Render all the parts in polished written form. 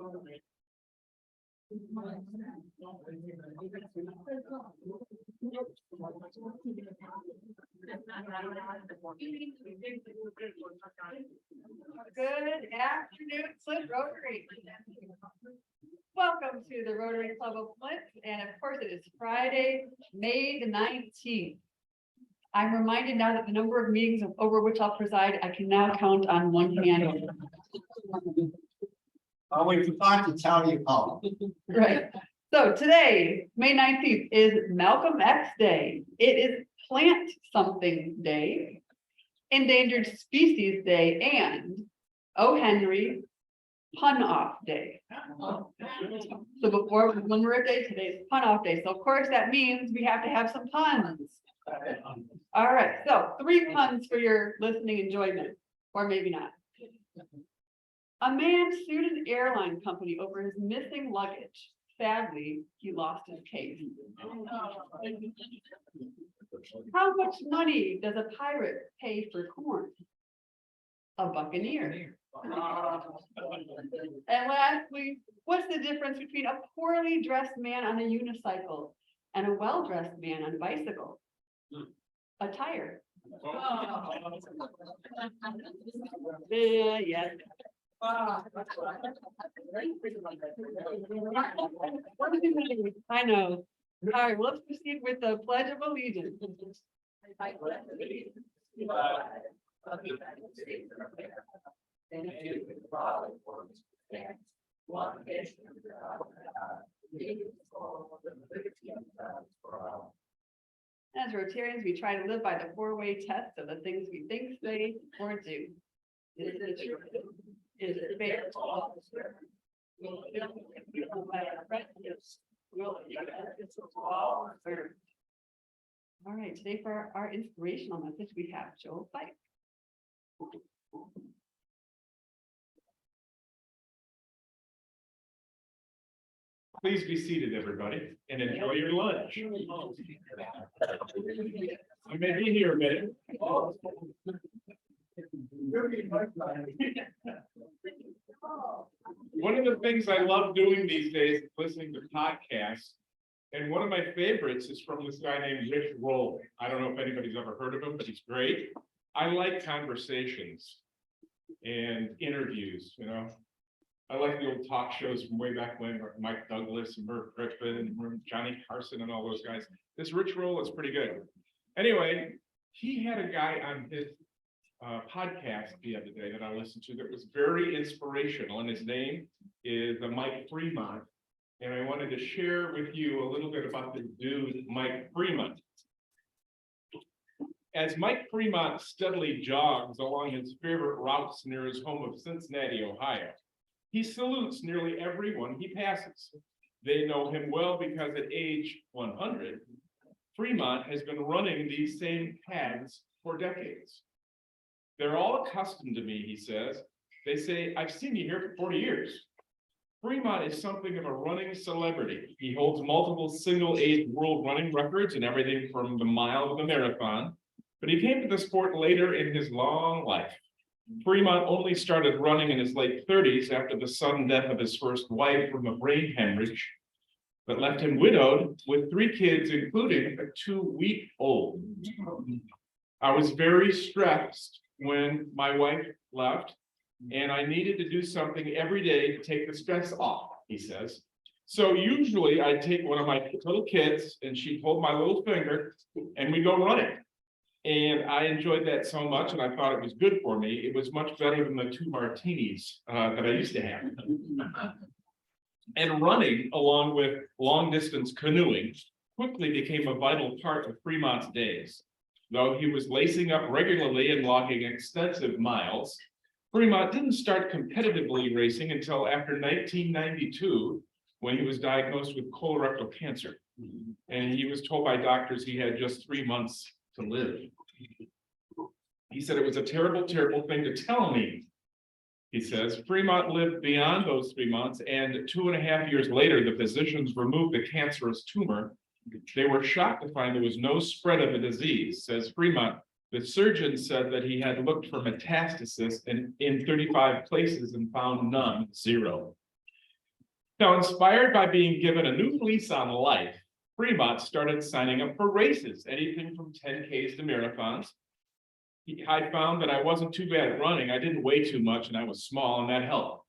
Good afternoon, Flint Rotary. Welcome to the Rotary Club of Flint, and of course it is Friday, May the 19th. I'm reminded now that the number of meetings over which I'll preside, I can now count on one hand. I'll wait for time to tell you how. Right. So today, May 19th, is Malcolm X Day. It is Plant Something Day, Endangered Species Day, and O. Henry Pun Off Day. So before Memorial Day, today is Pun Off Day. So of course that means we have to have some puns. All right, so 3 puns for your listening enjoyment, or maybe not. A man sued an airline company over his missing luggage. Sadly, he lost his case. How much money does a pirate pay for corn? A buccaneer. And lastly, what's the difference between a poorly dressed man on a unicycle and a well-dressed man on a bicycle? A tire. Yes. I know. All right, let's proceed with the Pledge of Allegiance. As Rotarians, we try to live by the 4-way test of the things we think, say, or do. Is it true? Is it fair? All right, today for our inspirational message, we have Joe Pike. Please be seated, everybody, and enjoy your lunch. I may be here a minute. One of the things I love doing these days is listening to podcasts. And one of my favorites is from this guy named Rich Roll. I don't know if anybody's ever heard of him, but he's great. I like conversations and interviews, you know. I like the old talk shows from way back when, Mike Douglas and Merv Griffin and Johnny Carson and all those guys. This Rich Roll is pretty good. Anyway, he had a guy on his podcast the other day that I listened to that was very inspirational, and his name is Mike Fremont. And I wanted to share with you a little bit about this dude, Mike Fremont. As Mike Fremont steadily jogs along his favorite routes near his home of Cincinnati, Ohio, he salutes nearly everyone he passes. They know him well because at age 100, Fremont has been running these same paths for decades. They're all accustomed to me, he says. They say, I've seen you here for 40 years. Fremont is something of a running celebrity. He holds multiple single-age world running records and everything from the mile to the marathon. But he came to the sport later in his long life. Fremont only started running in his late 30s after the sudden death of his first wife from a brain hemorrhage, but left him widowed with 3 kids, including a 2-week-old. I was very stressed when my wife left, and I needed to do something every day to take the stress off, he says. So usually I take one of my little kids and she'd hold my little finger and we go running. And I enjoyed that so much, and I thought it was good for me. It was much better than the 2 martinis that I used to have. And running, along with long-distance canoeing, quickly became a vital part of Fremont's days. Though he was lacing up regularly and logging extensive miles, Fremont didn't start competitively racing until after 1992, when he was diagnosed with colorectal cancer. And he was told by doctors he had just 3 months to live. He said it was a terrible, terrible thing to tell me. He says Fremont lived beyond those 3 months, and 2.5 years later, the physicians removed the cancerous tumor. They were shocked to find there was no spread of the disease, says Fremont. The surgeon said that he had looked for metastasis in 35 places and found none, 0. Now, inspired by being given a new lease on life, Fremont started signing up for races, anything from 10Ks to marathons. I found that I wasn't too bad at running. I didn't weigh too much and I was small, and that helped.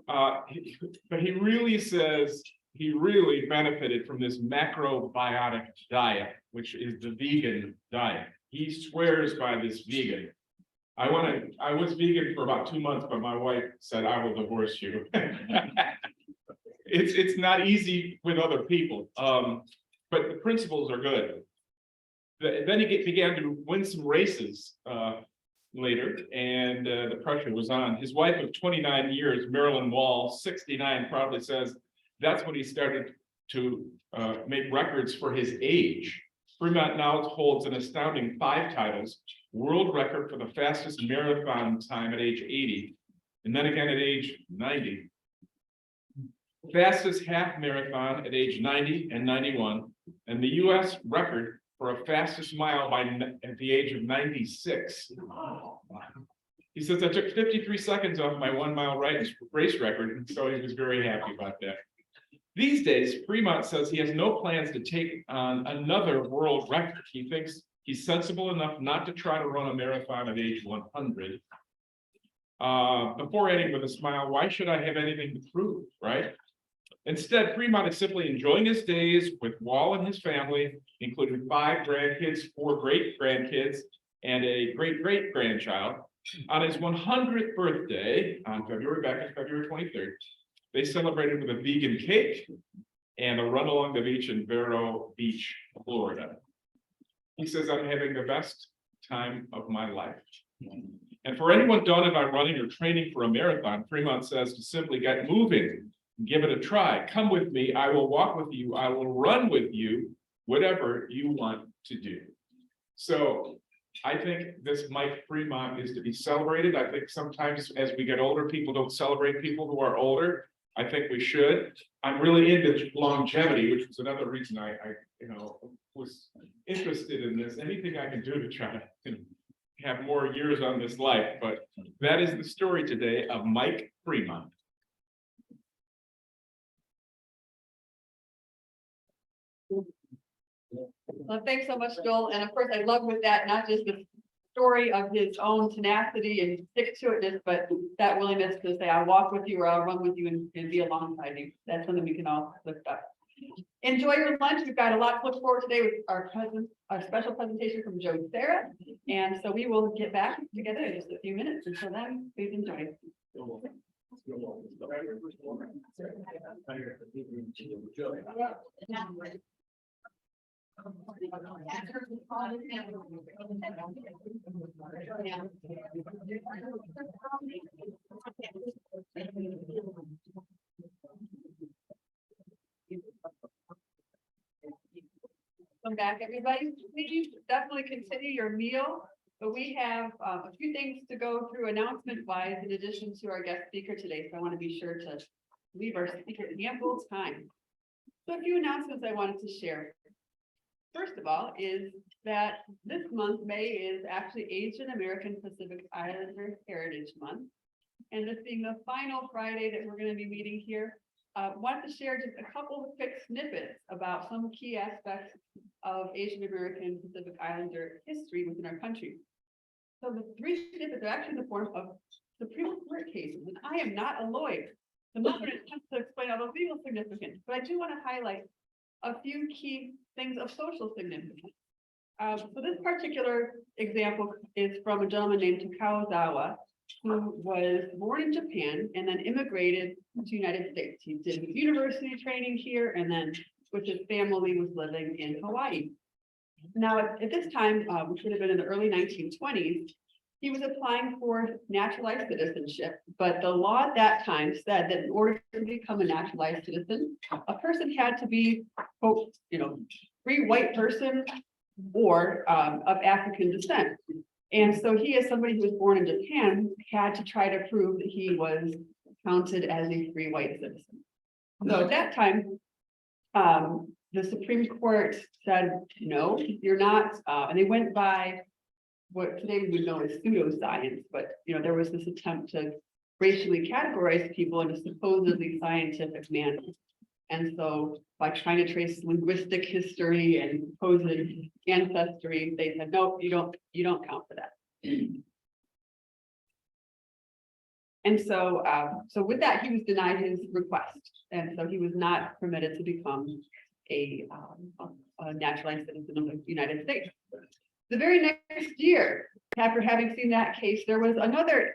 But he really says he really benefited from this macrobiotic diet, which is the vegan diet. He swears by this vegan. I was vegan for about 2 months, but my wife said I will divorce you. It's not easy with other people, but the principles are good. Then he began to win some races later, and the pressure was on. His wife of 29 years, Marilyn Wall, 69, proudly says that's when he started to make records for his age. Fremont now holds an astounding 5 titles: world record for the fastest marathon time at age 80, and then again at age 90. Fastest half marathon at age 90 and 91, and the US record for a fastest mile at the age of 96. He says, I took 53 seconds off my 1 mile race record, and so he was very happy about that. These days, Fremont says he has no plans to take on another world record. He thinks he's sensible enough not to try to run a marathon at age 100. Before adding with a smile, why should I have anything to prove, right? Instead, Fremont is simply enjoying his days with Wall and his family, including 5 grandkids, 4 great-grandkids, and a great-great-grandchild. On his 100th birthday, on February 23rd, they celebrated with a vegan cake and a run along the beach in Vero Beach, Florida. He says, I'm having the best time of my life. And for anyone daunted by running or training for a marathon, Fremont says to simply get moving. Give it a try. Come with me. I will walk with you. I will run with you, whatever you want to do. So I think this Mike Fremont is to be celebrated. I think sometimes as we get older, people don't celebrate people who are older. I think we should. I'm really into longevity, which was another reason I was interested in this. Anything I can do to try to have more years on this life. But that is the story today of Mike Fremont. Well, thanks so much, Joel. And of course, I love with that, not just the story of his own tenacity and stick to itness, but that willingness to say, I'll walk with you or I'll run with you and be alongside you. That's something we can all lift up. Enjoy your lunch. We've got a lot to look forward today with our special presentation from Joe Sarah. And so we will get back together in just a few minutes. Until then, please enjoy. Welcome back, everybody. Please definitely continue your meal, but we have a few things to go through announcement wise in addition to our guest speaker today. So I want to be sure to leave our speaker ample time. So a few announcements I wanted to share. First of all, is that this month, May, is actually Asian American Pacific Islander Heritage Month. And this being the final Friday that we're going to be meeting here, want to share just a couple of quick snippets about some key aspects of Asian American Pacific Islander history within our country. So the 3 snippets are actually in the form of Supreme Court cases, and I am not a lawyer. I'm not going to attempt to explain all the legal significance, but I do want to highlight a few key things of social significance. So this particular example is from a gentleman named Takao Zawa, who was born in Japan and then immigrated to the United States. He did his university training here, and then with his family was living in Hawaii. Now, at this time, which would have been in the early 1920s, he was applying for naturalized citizenship, but the law at that time said that in order to become a naturalized citizen, a person had to be, quote, free white person or of African descent. And so he, as somebody who was born in Japan, had to try to prove that he was counted as a free white citizen. So at that time, the Supreme Court said, no, you're not, and they went by what today we would know as pseudoscience, but there was this attempt to racially categorize people in a supposedly scientific manner. And so by trying to trace linguistic history and supposed ancestry, they said, no, you don't count for that. And so, so with that, he was denied his request. And so he was not permitted to become a naturalized citizen of the United States. The very next year, after having seen that case, there was another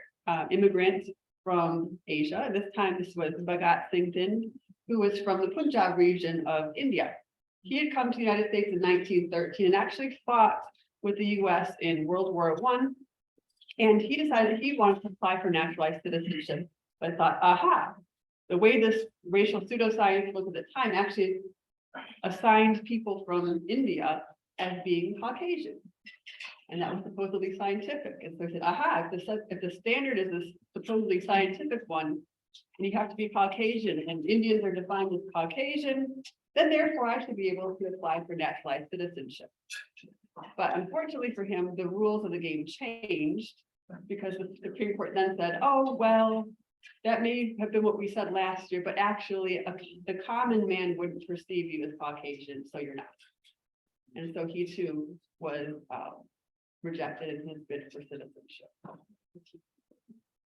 immigrant from Asia. This time, this was Bhagat Singh Thind, who was from the Punjab region of India. He had come to the United States in 1913 and actually fought with the US in World War I. And he decided he wanted to apply for naturalized citizenship, but thought, aha, the way this racial pseudoscience was at the time actually assigned people from India as being Caucasian. And that was supposedly scientific. And so he said, aha, if the standard is this supposedly scientific one, and you have to be Caucasian, and Indians are defined as Caucasian, then therefore I should be able to apply for naturalized citizenship. But unfortunately for him, the rules of the game changed because the Supreme Court then said, oh, well, that may have been what we said last year, but actually the common man wouldn't perceive you as Caucasian, so you're not. And so he too was rejected in his bid for citizenship.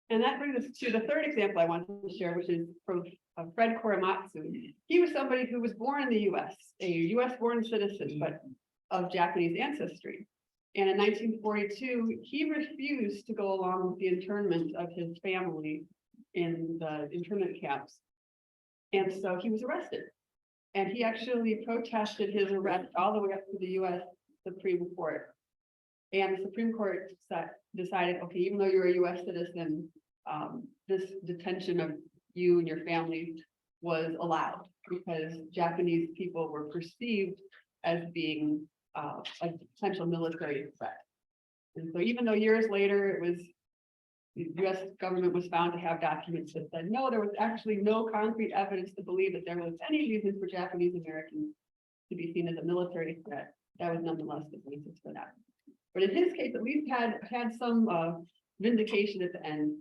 And that brings us to the third example I wanted to share, which is from Fred Korematsu. He was somebody who was born in the US, a US born citizen, but of Japanese ancestry. And in 1942, he refused to go along with the internment of his family in the internment camps. And so he was arrested. And he actually protested his arrest all the way up to the US Supreme Court. And the Supreme Court decided, okay, even though you're a US citizen, this detention of you and your family was allowed because Japanese people were perceived as being a potential military threat. And so even though years later it was, the US government was found to have documents that said, no, there was actually no concrete evidence to believe that there was any reason for Japanese Americans to be seen as a military threat, that was nonetheless the basis for that. But in his case, at least had some vindication at the end.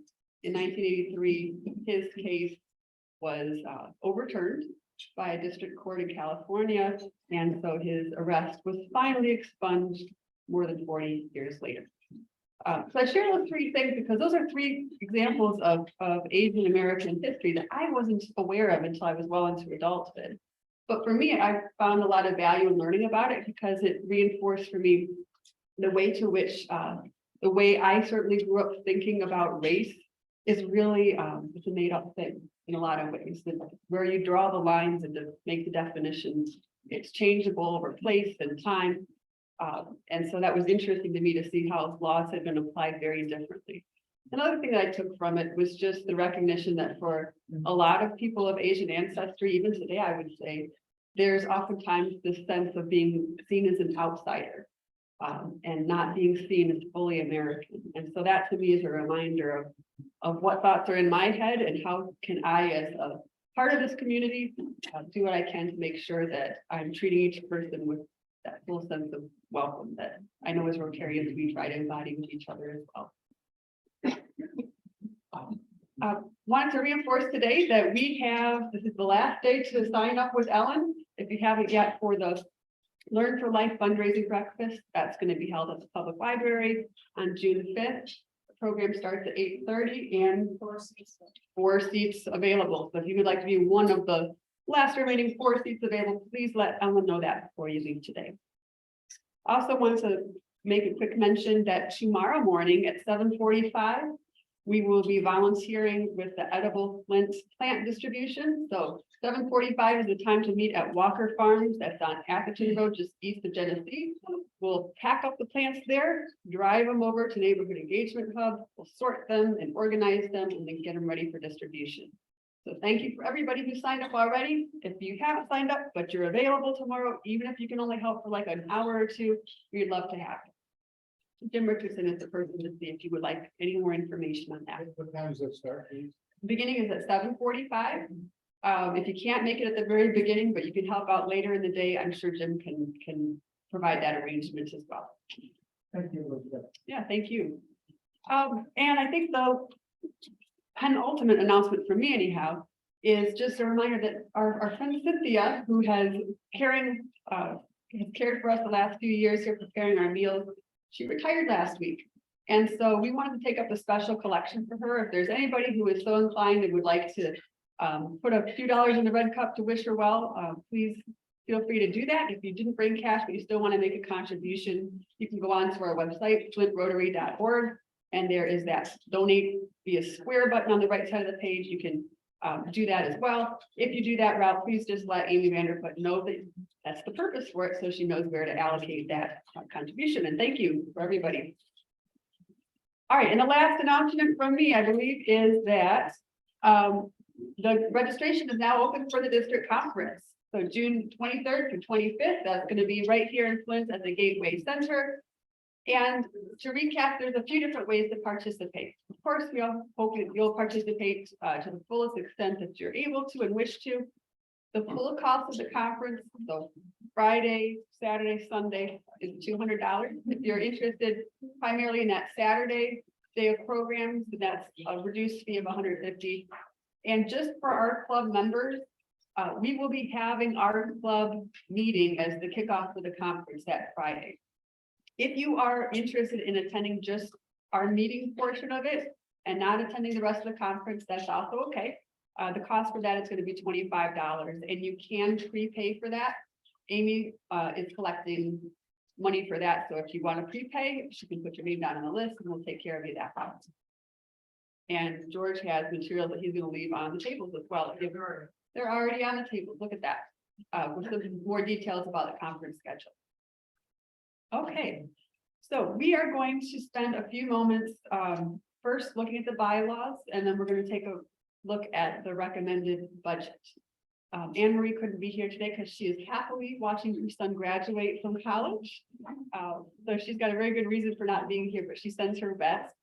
In 1983, his case was overturned by a district court in California, and so his arrest was finally expunged more than 40 years later. So I share those three things because those are three examples of Asian American history that I wasn't aware of until I was well into adulthood. But for me, I found a lot of value in learning about it because it reinforced for me the way to which the way I certainly grew up thinking about race is really it's a made up thing in a lot of ways, that where you draw the lines and to make the definitions, it's changeable over place and time. And so that was interesting to me to see how laws had been applied very differently. Another thing that I took from it was just the recognition that for a lot of people of Asian ancestry, even today, I would say, there's oftentimes this sense of being seen as an outsider and not being seen as fully American. And so that to me is a reminder of what thoughts are in my head and how can I, as a part of this community, do what I can to make sure that I'm treating each person with that full sense of welcome that I know as Rotarians we try to embody with each other as well. Wanted to reinforce today that we have, this is the last day to sign up with Ellen. If you haven't yet, for the Learn for Life fundraising breakfast, that's going to be held at the public library on June 5th. The program starts at 8:30 and 4 seats available. So if you would like to be one of the last remaining 4 seats available, please let Ellen know that before you leave today. Also want to make a quick mention that tomorrow morning at 7:45, we will be volunteering with the edible Flint plant distribution. So 7:45 is the time to meet at Walker Farms. That's on Atherton Road, just east of Genesee. We'll pack up the plants there, drive them over to Neighborhood Engagement Hub. We'll sort them and organize them and then get them ready for distribution. So thank you for everybody who signed up already. If you haven't signed up, but you're available tomorrow, even if you can only help for like an hour or two, we'd love to have you. Jim Richardson is the person to see if you would like any more information on that. What time does it start, please? Beginning is at 7:45. If you can't make it at the very beginning, but you can help out later in the day, I'm sure Jim can provide that arrangement as well. Thank you, Elizabeth. Yeah, thank you. And I think though, penultimate announcement from me anyhow, is just a reminder that our friend Cynthia, who has cared for us the last few years here preparing our meals, she retired last week. And so we wanted to take up a special collection for her. If there's anybody who is so inclined and would like to put a few dollars in the red cup to wish her well, please feel free to do that. If you didn't bring cash, but you still want to make a contribution, you can go on to our website, flintrotary.org, and there is that donate via square button on the right side of the page. You can do that as well. If you do that route, please just let Amy Vanderput know that that's the purpose for it, so she knows where to allocate that contribution. And thank you for everybody. All right, and the last announcement from me, I believe, is that the registration is now open for the district conference. So June 23rd to 25th, that's going to be right here in Flint at the Gateway Center. And to recap, there's a few different ways to participate. Of course, we all hope that you'll participate to the fullest extent that you're able to and wish to. The full cost of the conference, so Friday, Saturday, Sunday, is $200. If you're interested primarily in that Saturday day of programs, that's a reduced fee of $150. And just for our club members, we will be having our club meeting as the kickoff for the conference that Friday. If you are interested in attending just our meeting portion of it and not attending the rest of the conference, that's also okay. The cost for that is going to be $25, and you can prepay for that. Amy is collecting money for that, so if you want to prepay, she can put your name down on the list and we'll take care of you that way. And George has materials that he's going to leave on the tables as well. They're already on the table. Look at that. With some more details about the conference schedule. Okay, so we are going to spend a few moments first looking at the bylaws, and then we're going to take a look at the recommended budget. Anne Marie couldn't be here today because she is happily watching her son graduate from college. So she's got a very good reason for not being here, but she sends her best.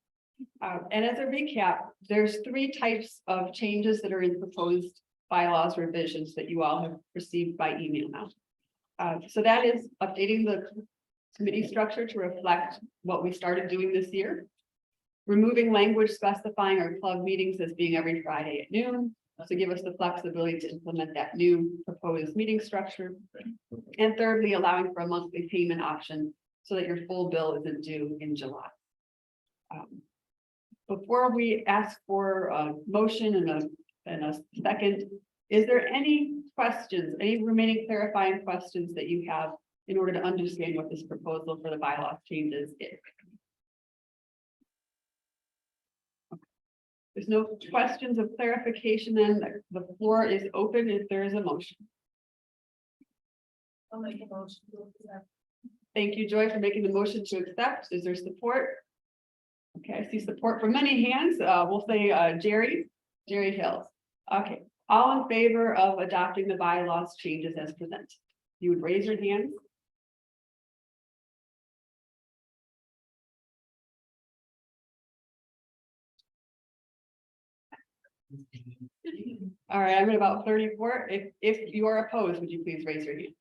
And as a recap, there's 3 types of changes that are in proposed bylaws revisions that you all have received by email now. So that is updating the committee structure to reflect what we started doing this year. Removing language specifying our club meetings as being every Friday at noon, to give us the flexibility to implement that new proposed meeting structure. And thirdly, allowing for a monthly payment option so that your full bill isn't due in July. Before we ask for a motion and a second, is there any questions, any remaining clarifying questions that you have in order to understand what this proposal for the bylaw changes is? There's no questions of clarification, then the floor is open if there is a motion. I'll make a motion to accept. Thank you, Joy, for making the motion to accept. Is there support? Okay, I see support from many hands. We'll say Jerry Hills. Okay, all in favor of adopting the bylaws changes as presented? You would raise your hand. All right, I'm at about 34. If you are opposed, would you please raise your hand?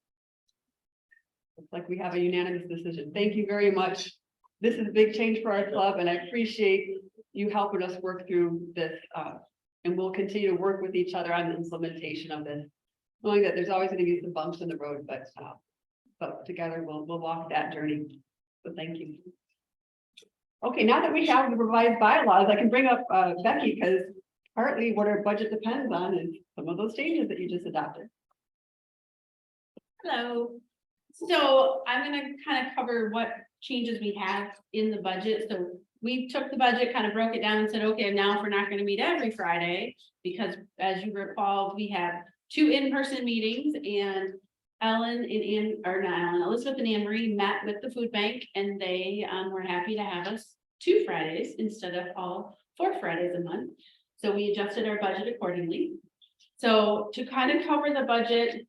Looks like we have a unanimous decision. Thank you very much. This is a big change for our club, and I appreciate you helping us work through this. And we'll continue to work with each other on the implementation of this, knowing that there's always going to be some bumps in the road, but together we'll walk that journey. So thank you. Okay, now that we have the revised bylaws, I can bring up Becky, because partly what our budget depends on is some of those changes that you just adopted. Hello. So I'm going to kind of cover what changes we have in the budget. So we took the budget, kind of broke it down and said, okay, now if we're not going to meet every Friday, because as you recall, we have 2 in-person meetings, and Elizabeth and Anne Marie met with the food bank, and they were happy to have us 2 Fridays instead of all 4 Fridays a month. So we adjusted our budget accordingly. So to kind of cover the budget,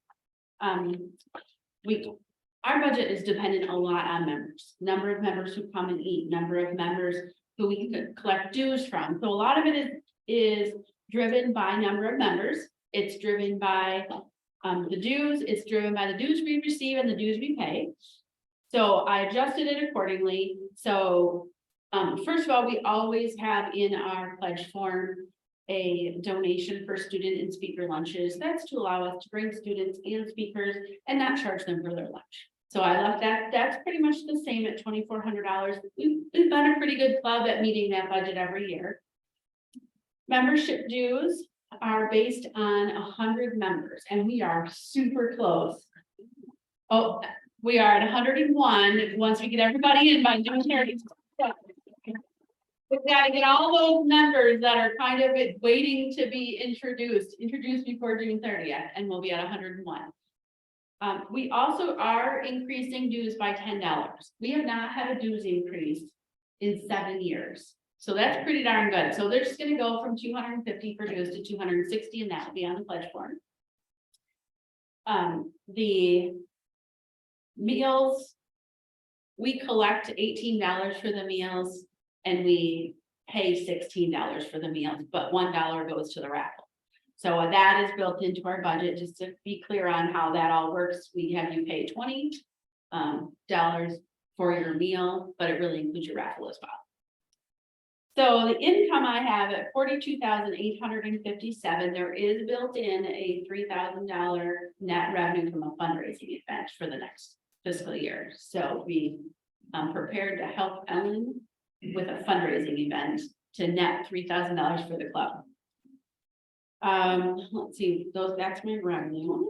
our budget is dependent a lot on members, number of members who come and eat, number of members who we can collect dues from. So a lot of it is driven by number of members. It's driven by the dues. It's driven by the dues we receive and the dues we pay. So I adjusted it accordingly. So first of all, we always have in our pledge form a donation for student and speaker lunches. That's to allow us to bring students and speakers and not charge them for their lunch. So I left that, that's pretty much the same at $2,400. We've been a pretty good club at meeting that budget every year. Membership dues are based on 100 members, and we are super close. Oh, we are at 101. Once we get everybody in by June 30th. We've got to get all those members that are kind of waiting to be introduced before June 30th, and we'll be at 101. We also are increasing dues by $10. We have not had a dues increase in 7 years. So that's pretty darn good. So they're just gonna go from 250 for dues to 260, and that will be on the pledge form. The meals, we collect $18 for the meals and we pay $16 for the meals, but $1 goes to the raffle. So that is built into our budget, just to be clear on how that all works. We have you pay $20 for your meal, but it really includes your raffle as well. So the income I have at $42,857, there is built in a $3,000 net revenue from a fundraising event for the next fiscal year. So we prepared to help Ellen with a fundraising event to net $3,000 for the club. Let's see, that's my revenue.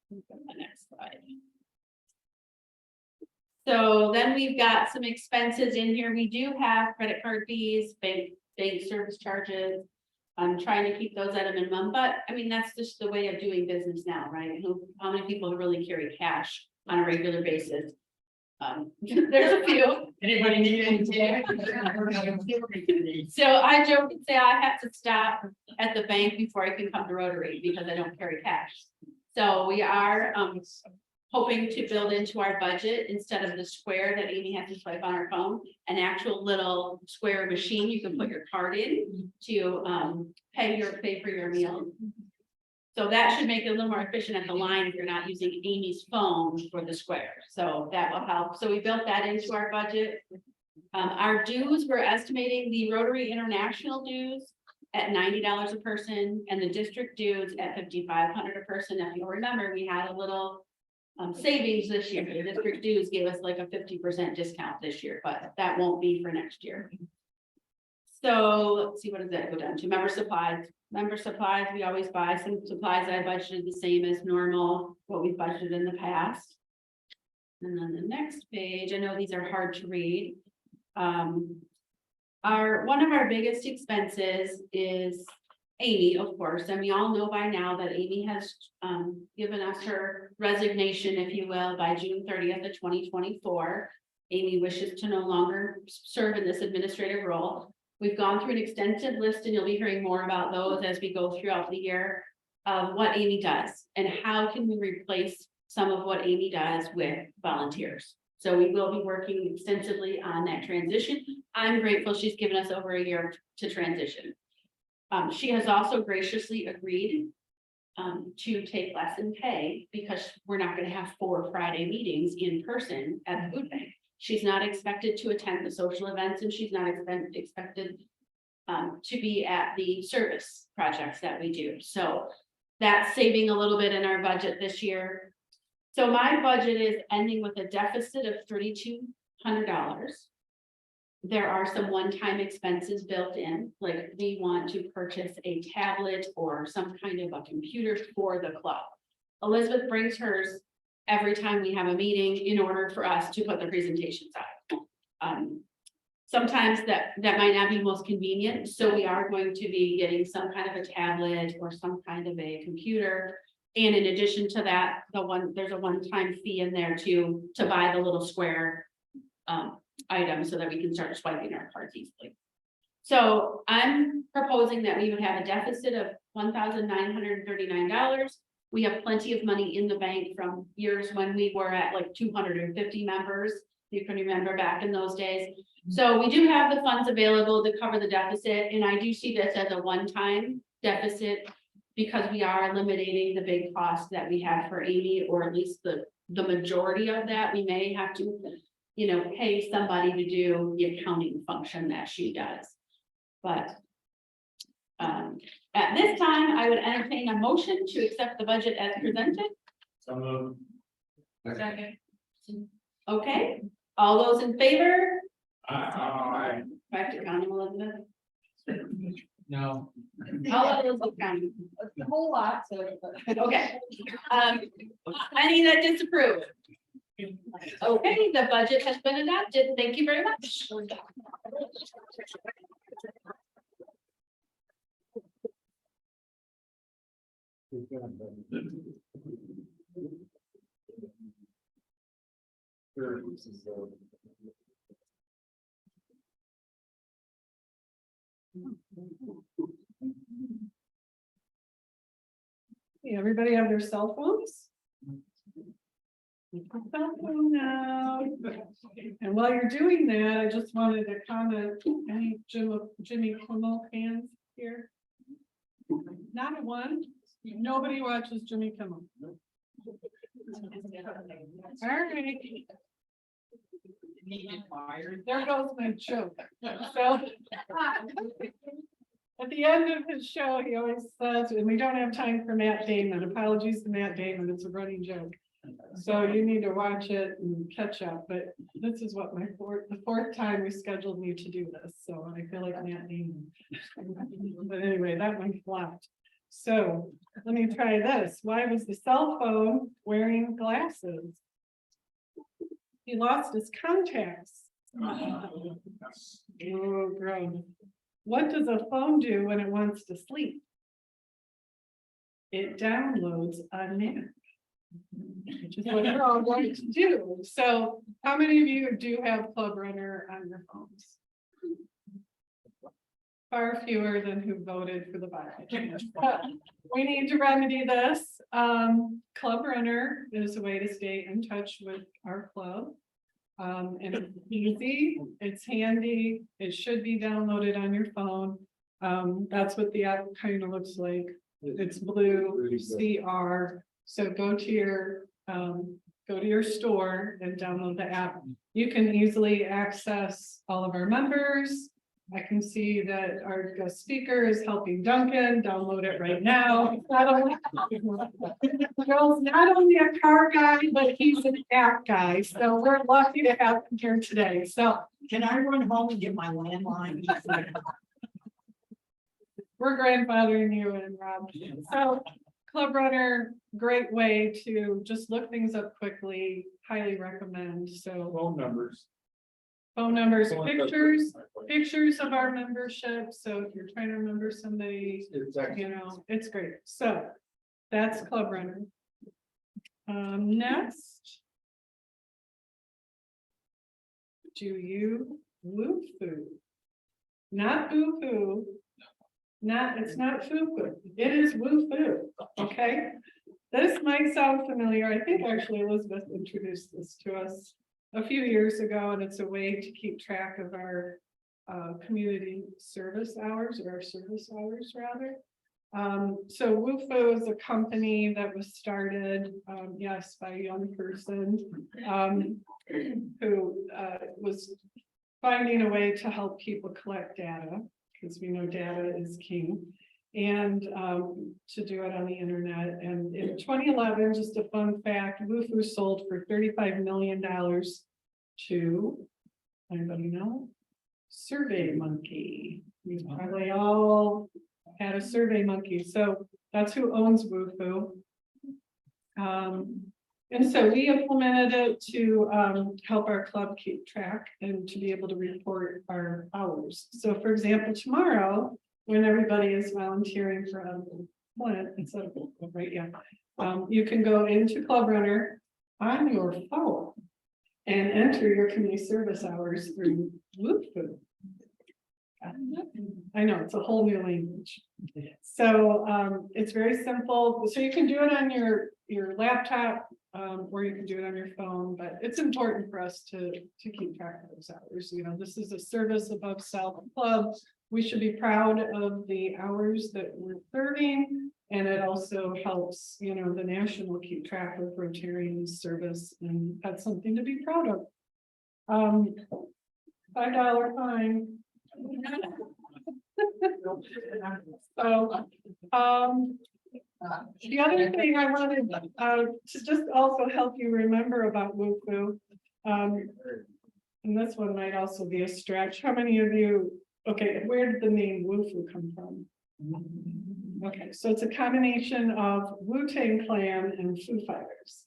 The next slide. So then we've got some expenses in here. We do have credit card fees, bank service charges. I'm trying to keep those at a minimum, but I mean, that's just the way of doing business now, right? How many people really carry cash on a regular basis? There's a few. Anybody need anything? So I joke and say I have to stop at the bank before I can come to Rotary because I don't carry cash. So we are hoping to build into our budget, instead of the square that Amy has to swipe on her phone, an actual little square machine you can put your card in to pay for your meal. So that should make it a little more efficient at the line if you're not using Amy's phone for the square. So that will help. So we built that into our budget. Our dues, we're estimating the Rotary International dues at $90 a person and the district dues at $5,500 a person. If you'll remember, we had a little savings this year. The district dues gave us like a 50% discount this year, but that won't be for next year. So let's see, what does that go down to? Member supplies. Member supplies, we always buy some supplies. I budgeted the same as normal, what we've budgeted in the past. And then the next page, I know these are hard to read. One of our biggest expenses is Amy, of course, and we all know by now that Amy has given us her resignation, if you will, by June 30th of 2024. Amy wishes to no longer serve in this administrative role. We've gone through an extensive list, and you'll be hearing more about those as we go throughout the year of what Amy does and how can we replace some of what Amy does with volunteers. So we will be working extensively on that transition. I'm grateful she's given us over a year to transition. She has also graciously agreed to take less in pay because we're not going to have 4 Friday meetings in person at the food bank. She's not expected to attend the social events, and she's not expected to be at the service projects that we do. So that's saving a little bit in our budget this year. So my budget is ending with a deficit of $3,200. There are some one-time expenses built in, like we want to purchase a tablet or some kind of a computer for the club. Elizabeth brings hers every time we have a meeting in order for us to put the presentations on. Sometimes that might not be most convenient, so we are going to be getting some kind of a tablet or some kind of a computer. And in addition to that, there's a one-time fee in there to buy the little square item so that we can start swiping our cards easily. So I'm proposing that we would have a deficit of $1,939. We have plenty of money in the bank from years when we were at like 250 members. You can remember back in those days. So we do have the funds available to cover the deficit. And I do see this as a one-time deficit because we are eliminating the big cost that we have for Amy, or at least the majority of that. We may have to, pay somebody to do the accounting function that she does. But At this time, I would entertain a motion to accept the budget as presented. Second. Okay, all those in favor? Aye. Back to County Elizabeth. No. All of those look county. A whole lot, so. Okay. Any that disapprove? Okay, the budget has been adopted. Thank you very much. Everybody have their cell phones? Cell phone now. And while you're doing that, I just wanted to comment, any Jimmy Kimmel fans here? Not one, nobody watches Jimmy Kimmel. All right. There goes my joke. So. At the end of his show, he always says, and we don't have time for Matt Damon. Apologies to Matt Damon. It's a running joke. So you need to watch it and catch up. But this is what the fourth time we scheduled me to do this. So I feel like Matt Damon. But anyway, that one flopped. So let me try this. Why was the cell phone wearing glasses? He lost his contacts. Oh, gross. What does a phone do when it wants to sleep? It downloads a nap, which is what we're all going to do. So how many of you do have Club Runner on your phones? Far fewer than who voted for the bylaw. We need to remedy this. Club Runner is a way to stay in touch with our club. And it's easy, it's handy, it should be downloaded on your phone. That's what the app kind of looks like. It's blue CR. So go to your store and download the app. You can easily access all of our members. I can see that our guest speaker is helping Duncan download it right now. Joel's not only a car guy, but he's an app guy. So we're lucky to have him here today. So Can I run home and get my landline? we're grandfathering you in, Rob. So Club Runner, great way to just look things up quickly. Highly recommend. So Phone numbers. phone numbers, pictures of our membership. So if you're trying to remember somebody, you know, it's great. So that's Club Runner. Next. Do you woo-foo? Not boo-foo. It's not foo-foo. It is woo-foo. Okay. This might sound familiar. I think actually Elizabeth introduced this to us a few years ago, and it's a way to keep track of our community service hours, or our service hours rather. So WUFO is a company that was started, yes, by a young person who was finding a way to help people collect data, because we know data is king, and to do it on the internet. And in 2011, just a fun fact, WUFO sold for $35 million to, anybody know? Survey Monkey. We've probably all had a Survey Monkey. So that's who owns WUFO. And so we implemented it to help our club keep track and to be able to report our hours. So for example, tomorrow, when everybody is volunteering for Flint, instead of right, yeah, you can go into Club Runner on your phone and enter your community service hours through WUFO. I know, it's a whole new language. So it's very simple. So you can do it on your laptop, or you can do it on your phone, but it's important for us to keep track of those hours. You know, this is a service above self club. We should be proud of the hours that we're serving, and it also helps, you know, the national keep track of Rotarian service, and that's something to be proud of. $5 fine. So, the other thing I wanted, to just also help you remember about WUFU, and this one might also be a stretch. How many of you, okay, where did the name WUFU come from? Okay, so it's a combination of Wu-Tang Clan and Foo Fighters.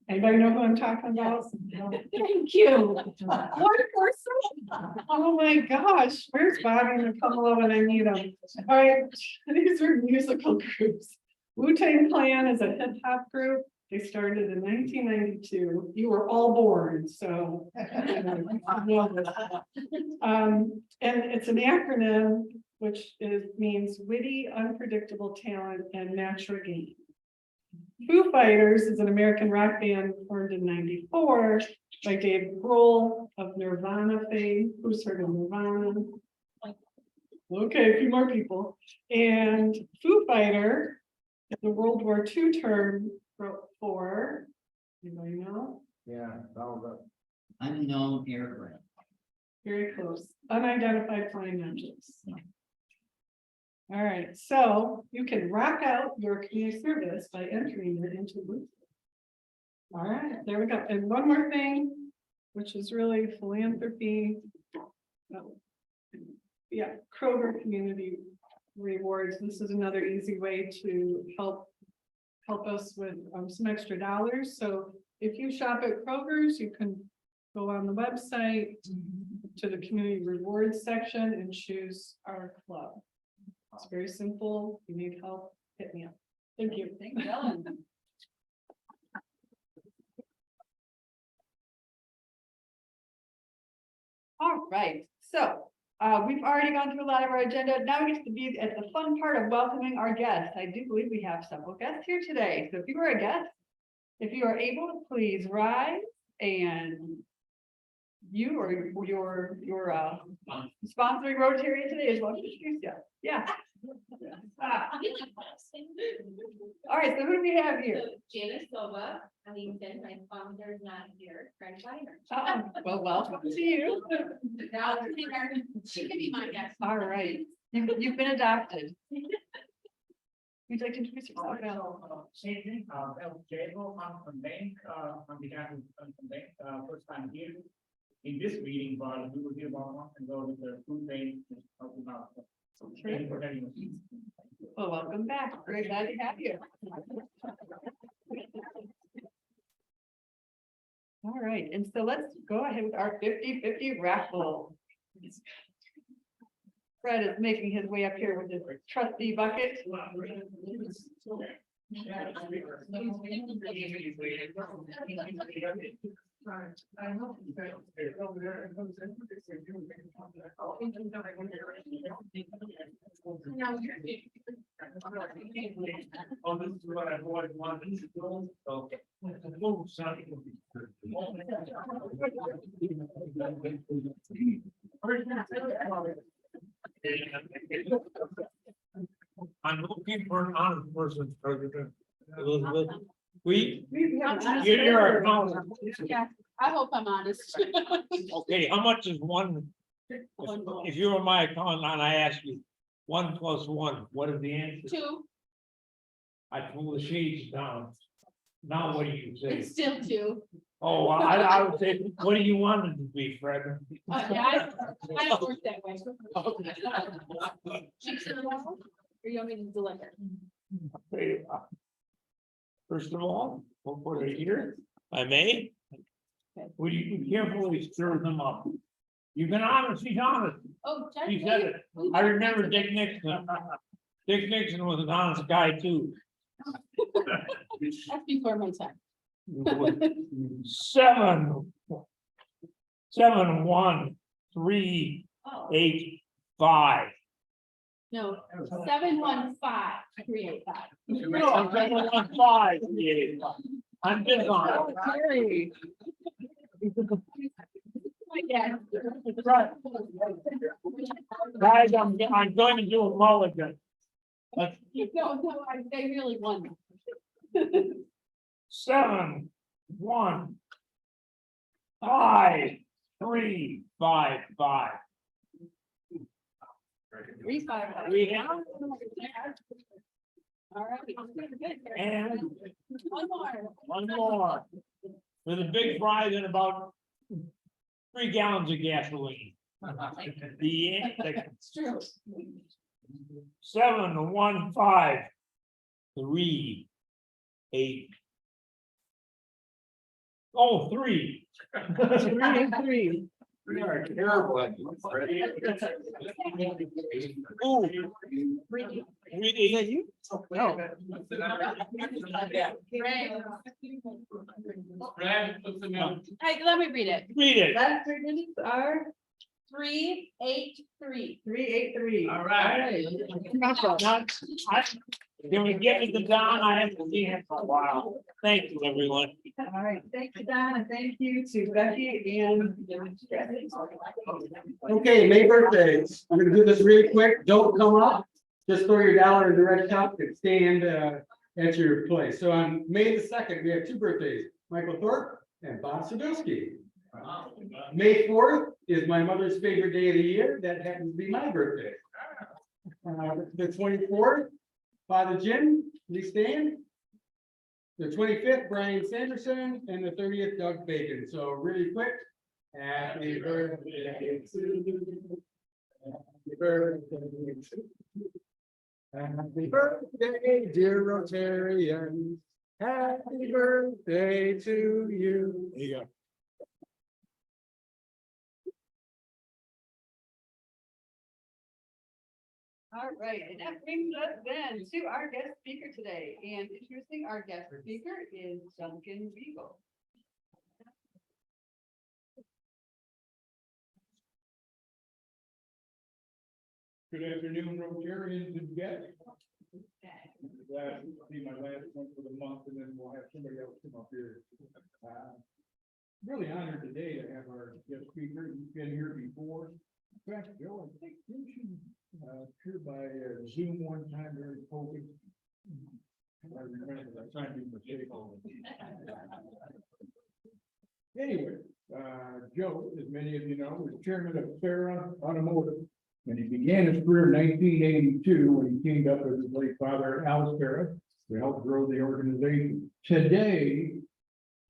Anybody know who I'm talking about? Thank you. One person? Oh my gosh, where's Bobby and Pamela when I need them? All right, these are musical groups. Wu-Tang Clan is a hip hop group. They started in 1992. You were all born, so. And it's an acronym, which means witty, unpredictable talent and natural gain. Foo Fighters is an American rock band formed in '94 by Dave Grohl of Nirvana fame. Who's heard of Nirvana? Okay, a few more people. And Foo Fighter, the World War II term for, anybody know? Yeah, Unknown aircraft. Very close. Unidentified flying objects. All right, so you can rock out your community service by entering it into WUFU. All right, there we go. And one more thing, which is really philanthropy. Yeah, Kroger Community Rewards. This is another easy way to help us with some extra dollars. So if you shop at Kroger's, you can go on the website to the community rewards section and choose our club. It's very simple. If you need help, hit me up. Thank you. Thank you, Ellen. All right, so we've already gone through a lot of our agenda. Now we get to be at the fun part of welcoming our guests. I do believe we have several guests here today. So if you are a guest, if you are able to please rise, and you or your sponsoring Rotary today is welcome to introduce you. Yeah. All right, so who do we have here? So Janice Silva, I mean, then my founder is not here, Fred Weiner. Well, welcome to you. Now, she could be my guest. All right, you've been adopted. Would you like to introduce yourself? Same thing, Jago, I'm from bank, on behalf of bank, first time here in this meeting, but we were here about a month ago with the food bank, helping out. Thank you for having us. Well, welcome back. Very glad to have you. All right, and so let's go ahead with our 50-50 raffle. Fred is making his way up here with his trusty bucket. Oh, this is what I've always wanted to do. So, oh, sorry. I'm looking for an honest person, President Elizabeth. You're our accountant. Yeah, I hope I'm honest. Okay, how much is one? If you were my accountant and I asked you, 1 + 1, what is the answer? 2, I pull the shades down. Now what do you say? it's still 2. Oh, I would say, what do you want it to be, Fred? Yeah, I don't work that way. Or you want me to deliver? Okay, first of all, we'll put it here, if I may. Would you carefully stir them up? You've been honest, he's honest. Oh, Judge, He said it. I remember Dick Nixon. Dick Nixon was an honest guy too. that's before my time. 7, 1, 3, 8, 5. No, 715 385. No, 7, 1, 5, 3, 8, 5. I'm just on. Yeah. Guys, I'm going to do a mulligan. Let's No, they really won. 7, 1, 5, 3, 5, 5. We have, All right. and one more. With a big prize and about 3 gallons of gasoline. The 71538. Oh, 3. 3. We are terrible at Ooh. Brad, put some in. Hey, let me read it. Read it. Last 3 digits are 383. 383. All right. Can we get it down? I haven't seen it for a while. Thank you, everyone. All right, thank you, Don, and thank you to Becky and. Okay, May birthdays. I'm gonna do this really quick. Don't come up. Just throw your dollar in the red cup and stand at your place. So on May the 2nd, we have 2 birthdays, Michael Thorpe and Bob Sadowski. May 4th is my mother's favorite day of the year. That happens to be my birthday. The 24th, Father Jim, please stand. The 25th, Brian Sanderson, and the 30th, Doug Bacon. So really quick. Happy birthday to you. Happy birthday to you. Happy birthday, dear Rotarians. Happy birthday to you. There you go. All right, and that brings us then to our guest speaker today, and introducing our guest speaker is Duncan Beagle. Good afternoon, Rotarians and guests. Glad to be my last one for the month, and then we'll have somebody else come up here. Really honored today to have our guest speaker. He's been here before. In fact, Joe, I think you should appear by Zoom one time during COVID. I remember that time you were sick. Anyway, Joe, as many of you know, was chairman of Sarah Automotive. And he began his career in 1982 when he teamed up with his late father, Al Sarah, to help grow the organization. Today,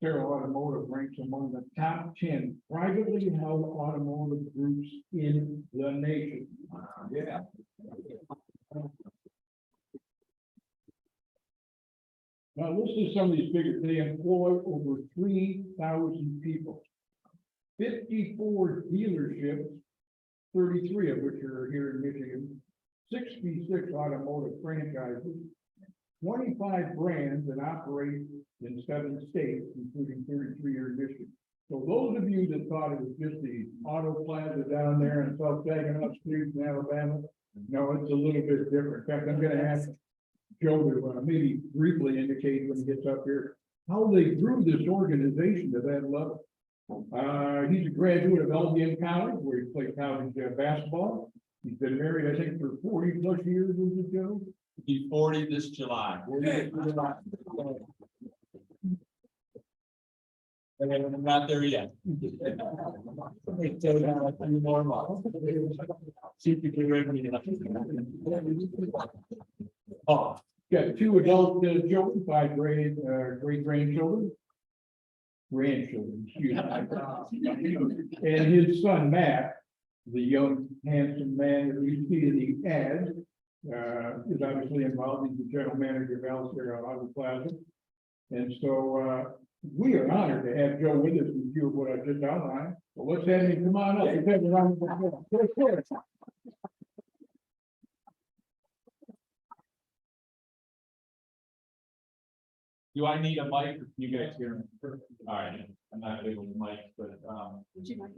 Sarah Automotive ranks among the top 10 privately held automotive groups in the nation. Yeah. Now, this is some of these figures. They employ over 3,000 people, 54 dealerships, 33 of which are here in Michigan, 66 automotive franchises, 25 brands that operate in 7 states, including 33 here in Michigan. So those of you that thought it was just the auto plaza down there in South Saginaw Street in Alabama, no, it's a little bit different. In fact, I'm gonna ask Joe to maybe briefly indicate when he gets up here, how they grew this organization to that level. He's a graduate of LBM College, where he played college basketball. He's been married, I think, for 40 plus years, is it, Joe? Be 40 this July. And I'm not there yet. A few more months. See if you can ready me. Oh, Got 2 adult children, 5 great grandchildren. Excuse me. And his son, Matt, the young, handsome man that we see in the ad, is obviously involved. He's the general manager of Alistair Auto Plaza. And so, we are honored to have Joe with us to review what I just outlined. So let's have him come on up. Let's have a round of applause. do I need a mic? Or can you guys hear me? All right, I'm not big on the mic, but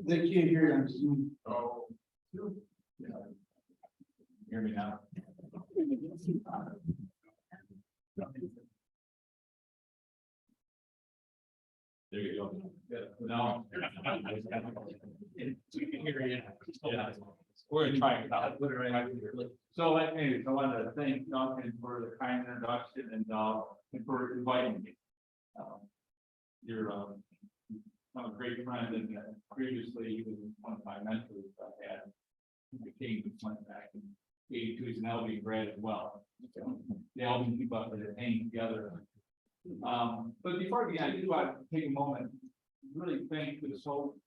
They can't hear you on Zoom. oh. Hear me now? There you go. No. Yeah. We're gonna try it out. So anyways, I wanted to thank Duncan for the kind introduction and for inviting me. You're I'm a great friend, and previously he was one of my mentors I had. became the Flint back in 82, he's an LB grad as well. So, they all been people out there hanging together. But before we begin, I do want to take a moment, really thank this whole,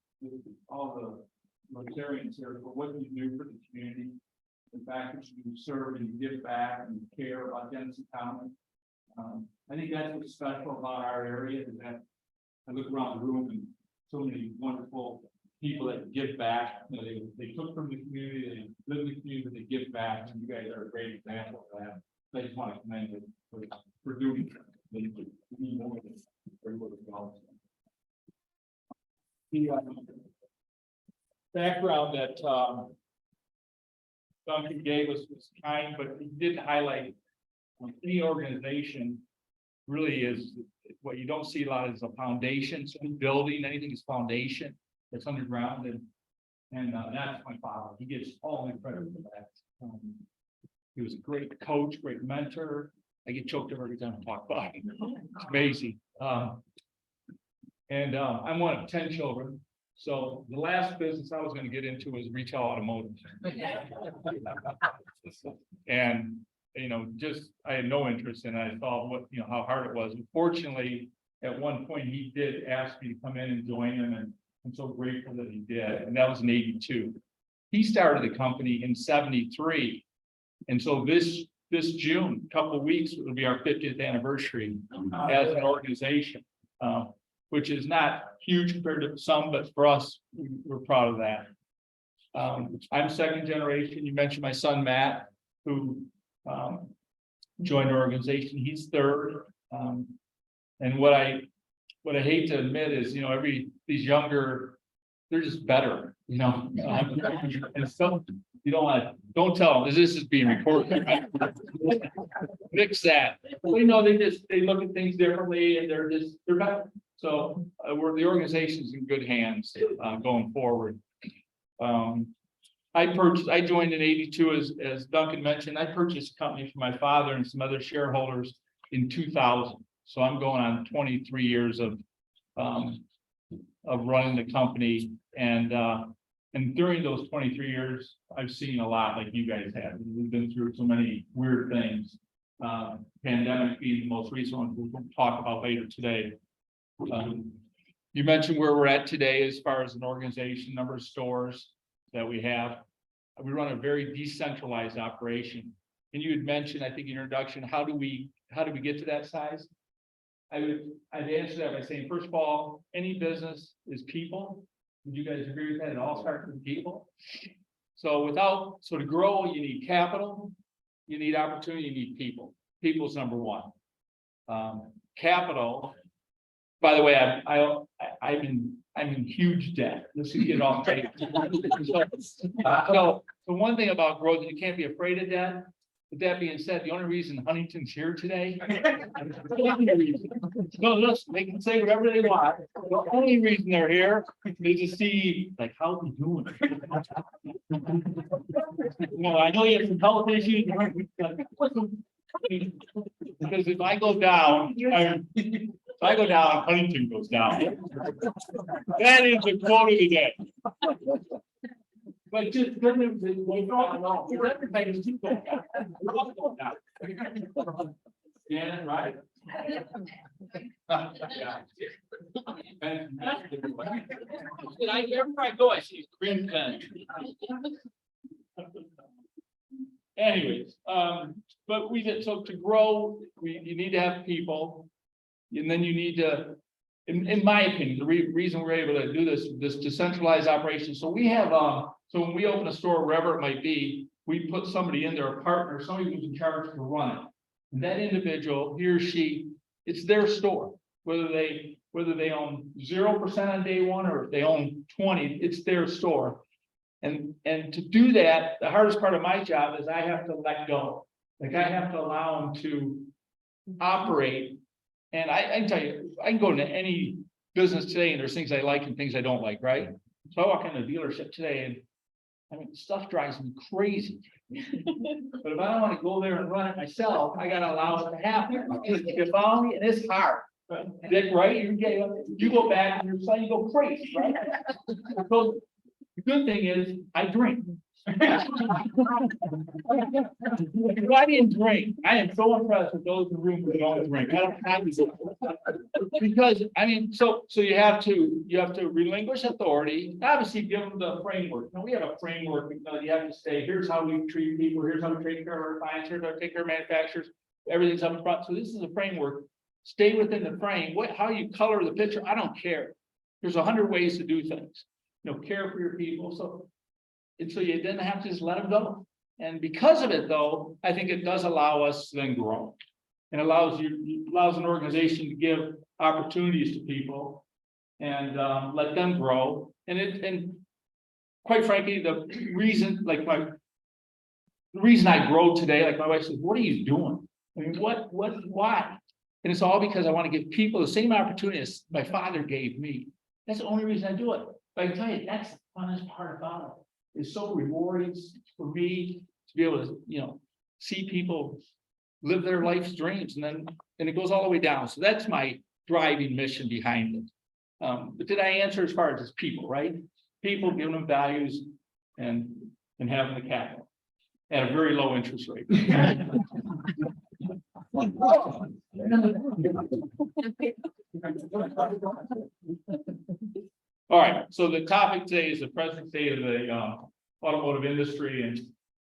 all the Rotarians here for what you do for the community. The fact that you serve and you give back and you care about Denison County. I think that's what's special about our area is that I look around the room and so many wonderful people that give back. You know, they took from the community, they live in the community, they give back, and you guys are a great example of that. So I just want to commend you for doing that. The background that Duncan gave us was kind, but he did highlight any organization really is what you don't see a lot is a foundation. So building anything is foundation that's underground, and that's my father. He gets all the credit for that. He was a great coach, great mentor. I get choked up every time I talk about him. It's amazing. I'm one of 10 children. So the last business I was going to get into was retail automotive. And, you know, just, I had no interest in it. I thought what, you know, how hard it was. Unfortunately, at one point he did ask me to come in and join him, and I'm so grateful that he did. And that was in 82. He started the company in 73. And so this June, a couple of weeks, it'll be our 50th anniversary as an organization, which is not huge compared to some, but for us, we're proud of that. I'm second generation. You mentioned my son, Matt, who joined our organization. He's third. And what I hate to admit is, you know, these younger, they're just better, you know. And so you don't tell them this is being recorded. Fix that. Well, you know, they look at things differently, and they're better. So the organization's in good hands going forward. I joined in 82, as Duncan mentioned. I purchased a company for my father and some other shareholders in 2000. So I'm going on 23 years of running the company, and during those 23 years, I've seen a lot like you guys have. We've been through so many weird things. Pandemic being the most recent one we'll talk about later today. You mentioned where we're at today as far as an organization, number of stores that we have. We run a very decentralized operation. And you had mentioned, I think, in your introduction, how do we get to that size? I'd answer that by saying, first of all, any business is people. Would you guys agree with that? It all starts with people. So to grow, you need capital, you need opportunity, you need people. People's number one. Capital. By the way, I'm in huge debt. Let's get it off tape. So one thing about growth, you can't be afraid of debt. With that being said, the only reason Huntington's here today, they can say whatever they want. The only reason they're here is to see, like, how we doing. Well, I know you have some health issues. Because if I go down, Huntington goes down. That is the quote of the day. But just good news is everything's keep going down. Yeah, right. Everywhere I go, I see green pen. Anyways, but so to grow, you need to have people, and then you need to, in my opinion, the reason we're able to do this decentralized operation. So we have, so when we open a store, wherever it might be, we put somebody in there, a partner, somebody who's in charge to run it. And that individual, he or she, it's their store, whether they own 0% on day one, or if they own 20, it's their store. And to do that, the hardest part of my job is I have to let go. Like, I have to allow them to operate. And I can tell you, I can go into any business today and there's things I like and things I don't like, right? So I walk into a dealership today and I mean, stuff drives me crazy. But if I don't want to go there and run it myself, I got to allow it to happen. You follow me? And it's hard. Dick, right? You go back and you go crazy, right? So the good thing is I drink. I didn't drink. I am so impressed with those in the room who don't drink. I don't have to. Because, I mean, so you have to relinquish authority, obviously give them the framework. Now, we have a framework, you have to say, here's how we treat people, here's how we take care of our clients, here's how we take care of manufacturers. Everything's up front. So this is a framework. Stay within the frame. How you color the picture, I don't care. There's 100 ways to do things. Care for your people. So you didn't have to just let them go. And because of it, though, I think it does allow us to then grow. It allows an organization to give opportunities to people and let them grow. And quite frankly, the reason I grow today, like my wife says, what are you doing? I mean, why? And it's all because I want to give people the same opportunity as my father gave me. That's the only reason I do it. But I can tell you, that's the funnest part about it. It's so rewarding for me to be able to, see people live their life's dreams, and it goes all the way down. So that's my driving mission behind it. But did I answer as far as people, right? People, giving them values and having the capital at a very low interest rate. All right, so the topic today is the present state of the automotive industry, and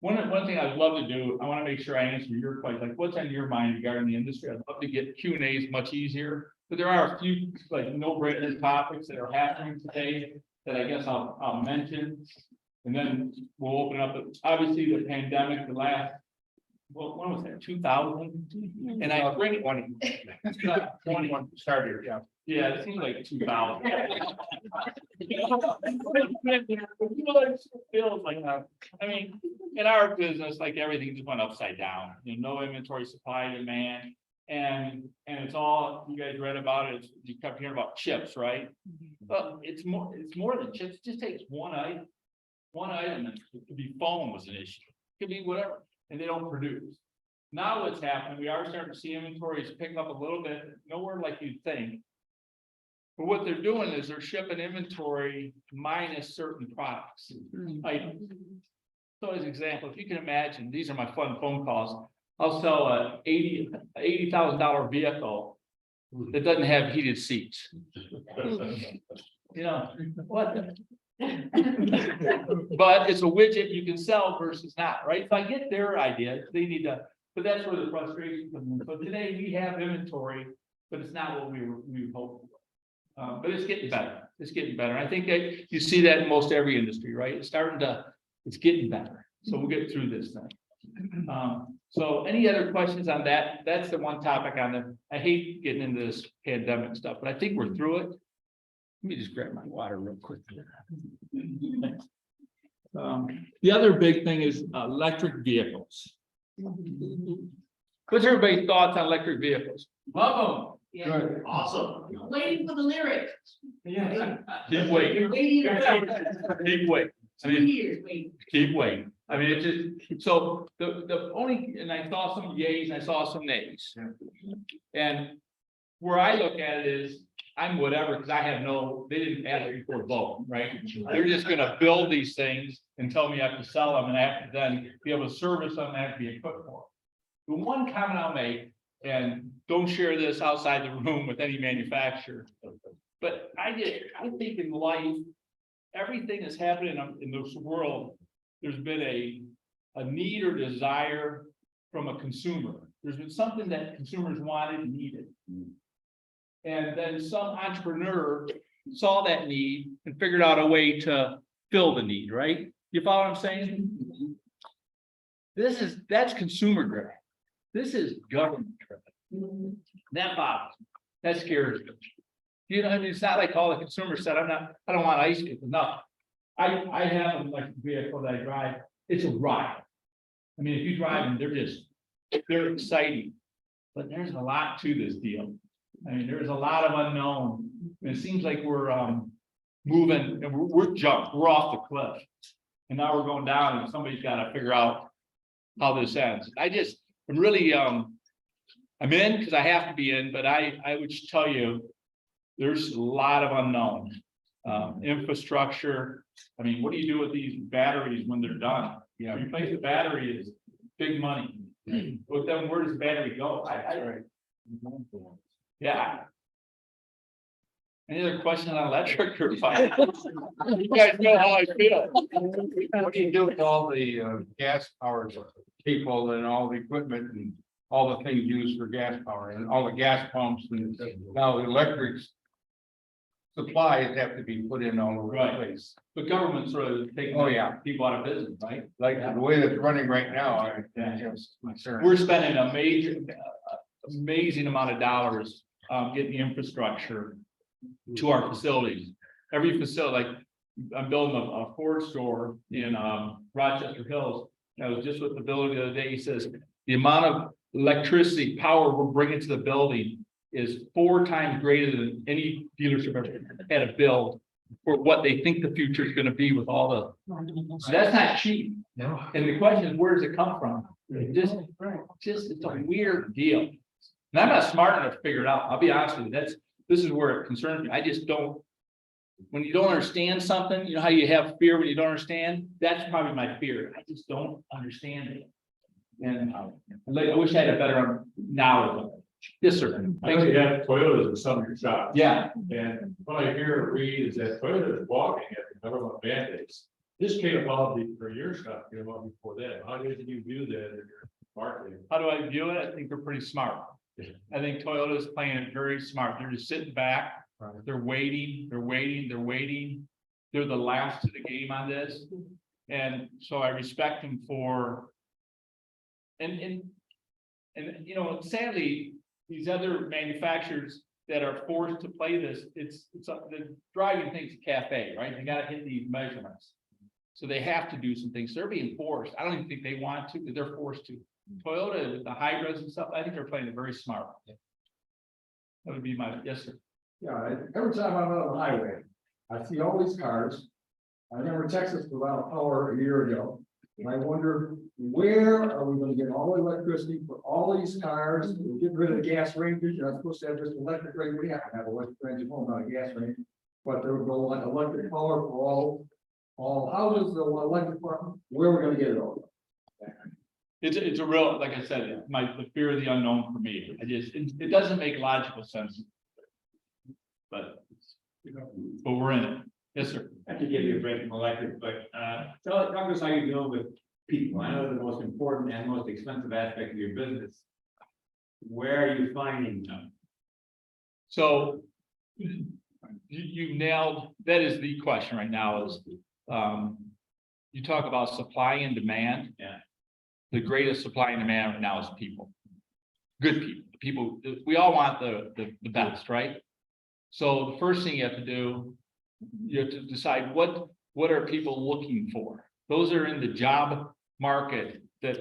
one thing I'd love to do, I want to make sure I answer your question, like what's on your mind regarding the industry. I'd love to get Q&As much easier, but there are a few like no-brainer topics that are happening today that I guess I'll mention, and then we'll open up. Obviously, the pandemic, the last. Well, when was that? 2000? And I bring it 21 started, yeah. Yeah, it seems like 2000. Feels like I mean, in our business, like everything just went upside down. No inventory, supply, demand, and it's all you guys read about it. You kept hearing about chips, right? But it's more than chips. It just takes one item, and it could be phone was an issue. It could be whatever. And they don't produce. Now what's happening, we are starting to see inventories pick up a little bit, nowhere like you'd think. But what they're doing is they're shipping inventory minus certain products. So as an example, if you can imagine, these are my fun phone calls. I'll sell a $80,000 vehicle that doesn't have heated seats. What? But it's a widget you can sell versus not, right? If I get their idea, they need to, but that's where the frustration comes in. So today we have inventory, but it's not what we hoped for. But it's getting better. It's getting better. I think that you see that in most every industry, right? It's getting better. So we'll get through this thing. So any other questions on that? That's the one topic on the, I hate getting into this pandemic stuff, but I think we're through it. Let me just grab my water real quick. The other big thing is electric vehicles. What's everybody's thoughts on electric vehicles? Love them. Good. Awesome. Waiting for the lyrics. Yeah. Keep waiting. Keep waiting. I mean, keep waiting. I mean, it's just, so the only, and I saw some yays and I saw some nays. And where I look at it is, I'm whatever, because I have they didn't ask me for a vote, right? They're just gonna build these things and tell me I have to sell them, and I have to then be able to service them, and I have to be equipped for them. The one comment I'll make, and don't share this outside the room with any manufacturer, but I think in life, everything that's happening in this world, there's been a need or desire from a consumer. There's been something that consumers wanted and needed. And then some entrepreneur saw that need and figured out a way to fill the need, right? You follow what I'm saying? That's consumer driven. This is government driven. That bothers me. That scares me. I mean, it's not like all the consumers said, I don't want ice cream. No. I have an electric vehicle that I drive. It's a ride. I mean, if you drive them, they're exciting. But there's a lot to this deal. I mean, there's a lot of unknown. It seems like we're moving and we're jumped. We're off the cliff. And now we're going down and somebody's got to figure out how this ends. I'm really, I'm in because I have to be in, but I would tell you, there's a lot of unknown. infrastructure. I mean, what do you do with these batteries when they're done? You know, replace the battery is big money. But then where does the battery go? Yeah. Any other question on electric or fire? You guys know how I feel. What do you do with all the gas powered people and all the equipment and all the things used for gas power and all the gas pumps and now the electric supplies have to be put in all over the place. The government's sort of taking Oh, yeah. people out of business, right? Like the way that's running right now, I'm concerned. We're spending a amazing amount of dollars getting the infrastructure to our facilities. Every facility, like I'm building a Ford store in Rochester Hills. I was just with the builder the other day. He says the amount of electricity power we're bringing to the building is 4 times greater than any dealership ever had to build for what they think the future is going to be with all the. So that's not cheap. No. And the question is, where does it come from? Just it's a weird deal. And I'm not smart enough to figure it out. I'll be honest with you. This is where it concerns me. I just don't. When you don't understand something, you know how you have fear when you don't understand? That's probably my fear. I just don't understand it. And I wish I had a better knowledge of it. Yes, sir. I know you have Toyotas in some of your shops. Yeah. And what I hear or read is that Toyota is balking at the government mandates. This came about for your shop, came about before that. How did you view that in your marketing? How do I view it? I think they're pretty smart. I think Toyota's playing it very smart. They're just sitting back. They're waiting. They're the last to the game on this. And so I respect them for. And you know, sadly, these other manufacturers that are forced to play this, it's the driving things a cafe, right? They got to hit these measurements. So they have to do some things. They're being forced. I don't even think they want to, but they're forced to. Toyota with the hybrids and stuff, I think they're playing it very smart. That would be my, yes, sir. Yeah, every time I'm on the highway, I see all these cars. I remember Texas without power a year ago. And I wonder, where are we gonna get all the electricity for all these cars? We'll get rid of the gas rangers. You're not supposed to have just electric range. We have to have electric range at home, not a gas range. But there will go like electric power for all houses, the electric power. Where are we gonna get it all? It's a real, like I said, the fear of the unknown for me. It doesn't make logical sense. But we're in it. Yes, sir. I have to give you a break from electric, but talk to us how you deal with people. I know the most important and most expensive aspect of your business. Where are you finding them? So you nailed, that is the question right now is you talk about supply and demand. Yeah. The greatest supply and demand right now is people. Good people. We all want the best, right? So the first thing you have to do, you have to decide what are people looking for? Those are in the job market that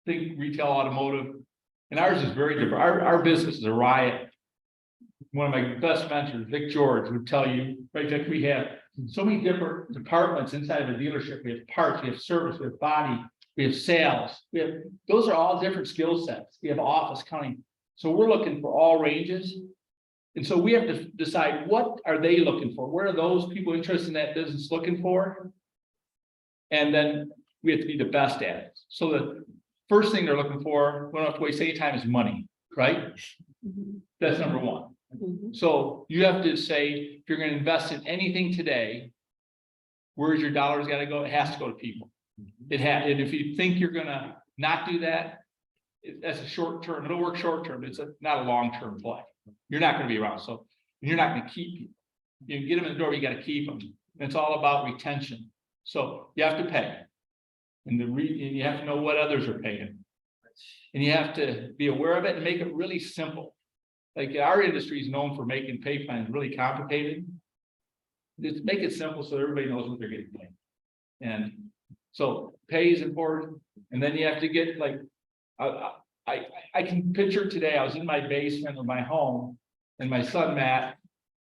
think retail, automotive, and ours is very different. Our business is a riot. One of my best mentors, Vic George, would tell you, right, that we have so many different departments inside of a dealership. We have parts, we have service, we have body, we have sales. Those are all different skill sets. We have office, accounting. So we're looking for all ranges. And so we have to decide, what are they looking for? What are those people interested in that business looking for? And then we have to be the best at it. So the first thing they're looking for, we don't have to waste any time, is money, right? That's number one. So you have to say, if you're going to invest in anything today, where's your dollars got to go? It has to go to people. And if you think you're going to not do that, that's a short term. It'll work short term. It's not a long term play. You're not going to be around. So you're not going to keep people. You get them in the door, you got to keep them. And it's all about retention. So you have to pay. And you have to know what others are paying. And you have to be aware of it and make it really simple. Like our industry is known for making pay plans really complicated. Just make it simple so everybody knows what they're getting paid. And so pay is important. And then you have to get like, I can picture today, I was in my basement of my home and my son, Matt,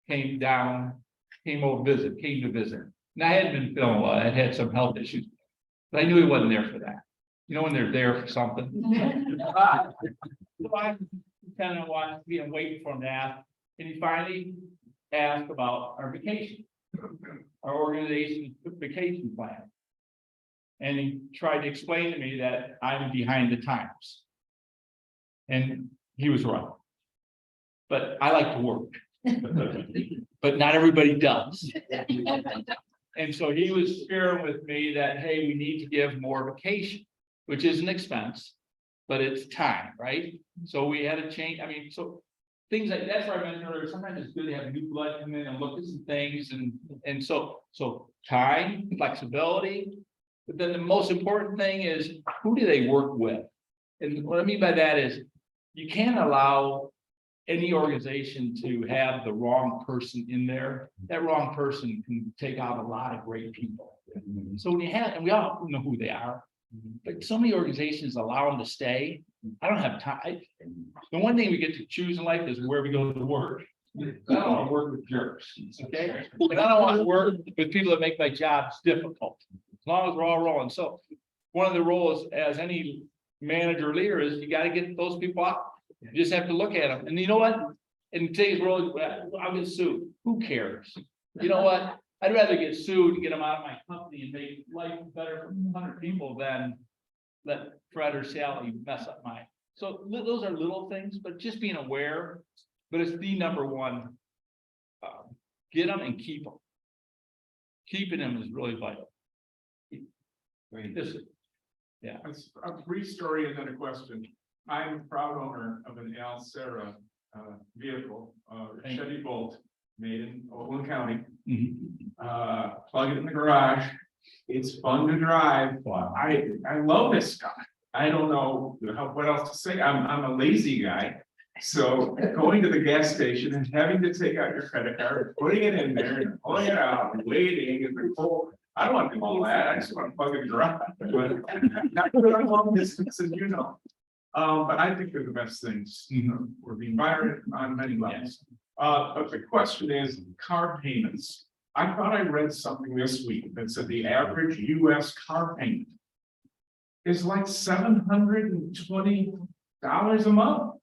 came to visit. And I hadn't been feeling well. I had some health issues, but I knew he wasn't there for that. You know, when they're there for something. So I kind of being waiting for him to ask, and he finally asked about our vacation. our organization's vacation plan. And he tried to explain to me that I'm behind the times. And he was right. But I like to work. But not everybody does. And so he was sharing with me that, hey, we need to give more vacation, which is an expense, but it's time, right? So we had to change, I mean, so things like, that's why I mentioned earlier, sometimes it's good to have new blood come in and look at some things and so time, flexibility. But then the most important thing is, who do they work with? And what I mean by that is, you can't allow any organization to have the wrong person in there. That wrong person can take out a lot of great people. So when you have, and we all know who they are, but so many organizations allow them to stay. I don't have time. The one thing we get to choose in life is where we go to work. I don't want to work with jerks, okay? And I don't want to work with people that make my jobs difficult, as long as we're all rolling. So one of the roles as any manager or leader is you got to get those people out. You just have to look at them. And you know what? In today's world, I'll get sued. Who cares? You know what? I'd rather get sued and get them out of my company and make life better for 100 people than let Fred or Sally mess up mine. So those are little things, but just being aware, but it's the number one. Get them and keep them. Keeping them is really vital. Yeah. A brief story and then a question. I'm a proud owner of an Alcera vehicle, Chevy Bolt, made in Oakland County. Plug it in the garage. It's fun to drive. I love this guy. I don't know what else to say. I'm a lazy guy. So going to the gas station and having to take out your credit card, putting it in there and pulling it out and waiting and the whole. I don't want to do all that. I just want to plug it in the garage. But not for a long distance, as you know. But I think they're the best things, for the environment on many levels. But the question is car payments. I thought I read something this week that said the average US car payment is like $720 a month.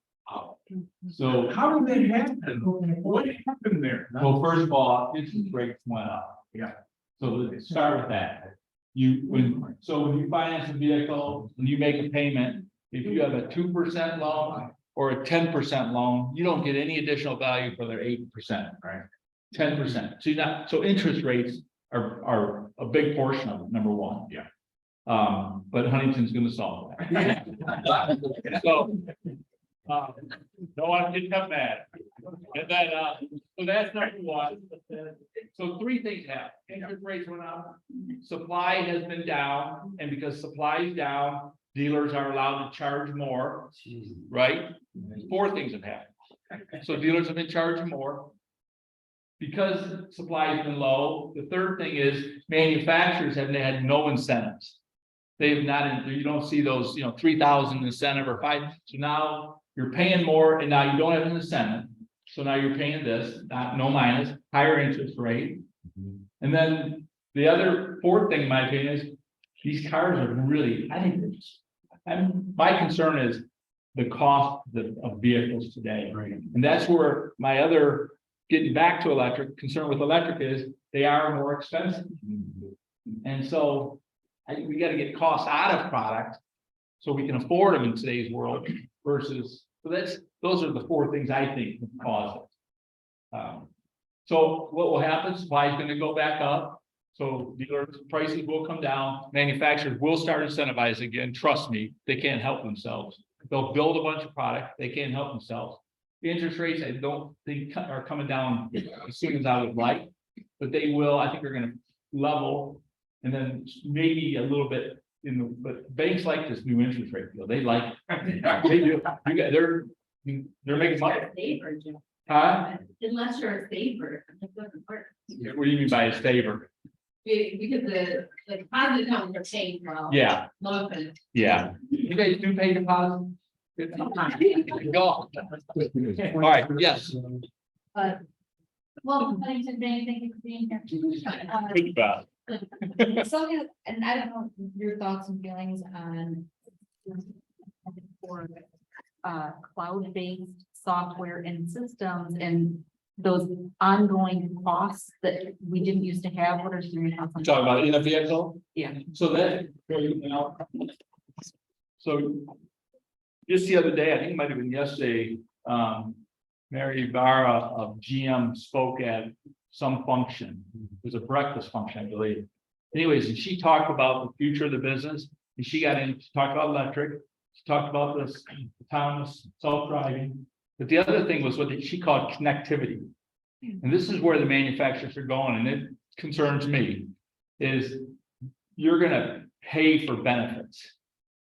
So How did that happen? What happened there? well, first of all, interest rates went up. Yeah. So let's start with that. When you finance a vehicle, when you make a payment, if you have a 2% loan or a 10% loan, you don't get any additional value for their 8%, right? 10%. So interest rates are a big portion of it, number one. Yeah. But Huntington's gonna solve that. So, no one can come mad. And then, so that's number one. So three things happen. Interest rates went up, supply has been down, and because supply is down, dealers are allowed to charge more, right? Four things have happened. So dealers have been charging more. Because supply has been low, the third thing is manufacturers have had no incentives. They have not, you don't see those, 3,000 incentive or 5. So now you're paying more and now you don't have an incentive. So now you're paying this, no minus, higher interest rate. And then the other fourth thing in my opinion is these cars are really, my concern is the cost of vehicles today. Right. And that's where my other, getting back to electric, concern with electric is they are more expensive. And so we got to get costs out of product so we can afford them in today's world versus, those are the four things I think cause it. So what will happen? Supply is going to go back up. So dealers prices will come down. Manufacturers will start incentivizing again. Trust me, they can't help themselves. They'll build a bunch of product. They can't help themselves. The interest rates, I don't think are coming down as soon as I would like, but they will. I think they're going to level, and then maybe a little bit but banks like this new interest rate deal. They like it. They do. They're making money. Huh? Unless you're a saver, it doesn't work. What do you mean by a saver? Because the deposit accounts are paying well. Yeah. Often. Yeah. You guys do pay deposit? Go on. All right, yes. Well, Huntington Bank, thank you for being here. Think about it. So, and I don't know your thoughts and feelings on for cloud-based software and systems and those ongoing costs that we didn't used to have, what are some? Talking about in a vehicle? Yeah. So that, so just the other day, I think it might have been yesterday, Mary Barra of GM spoke at some function. It was a breakfast function, I believe. Anyways, and she talked about the future of the business, and she got in, she talked about electric, she talked about this autonomous self-driving. But the other thing was what she called connectivity. And this is where the manufacturers are going, and it concerns me, is you're gonna pay for benefits.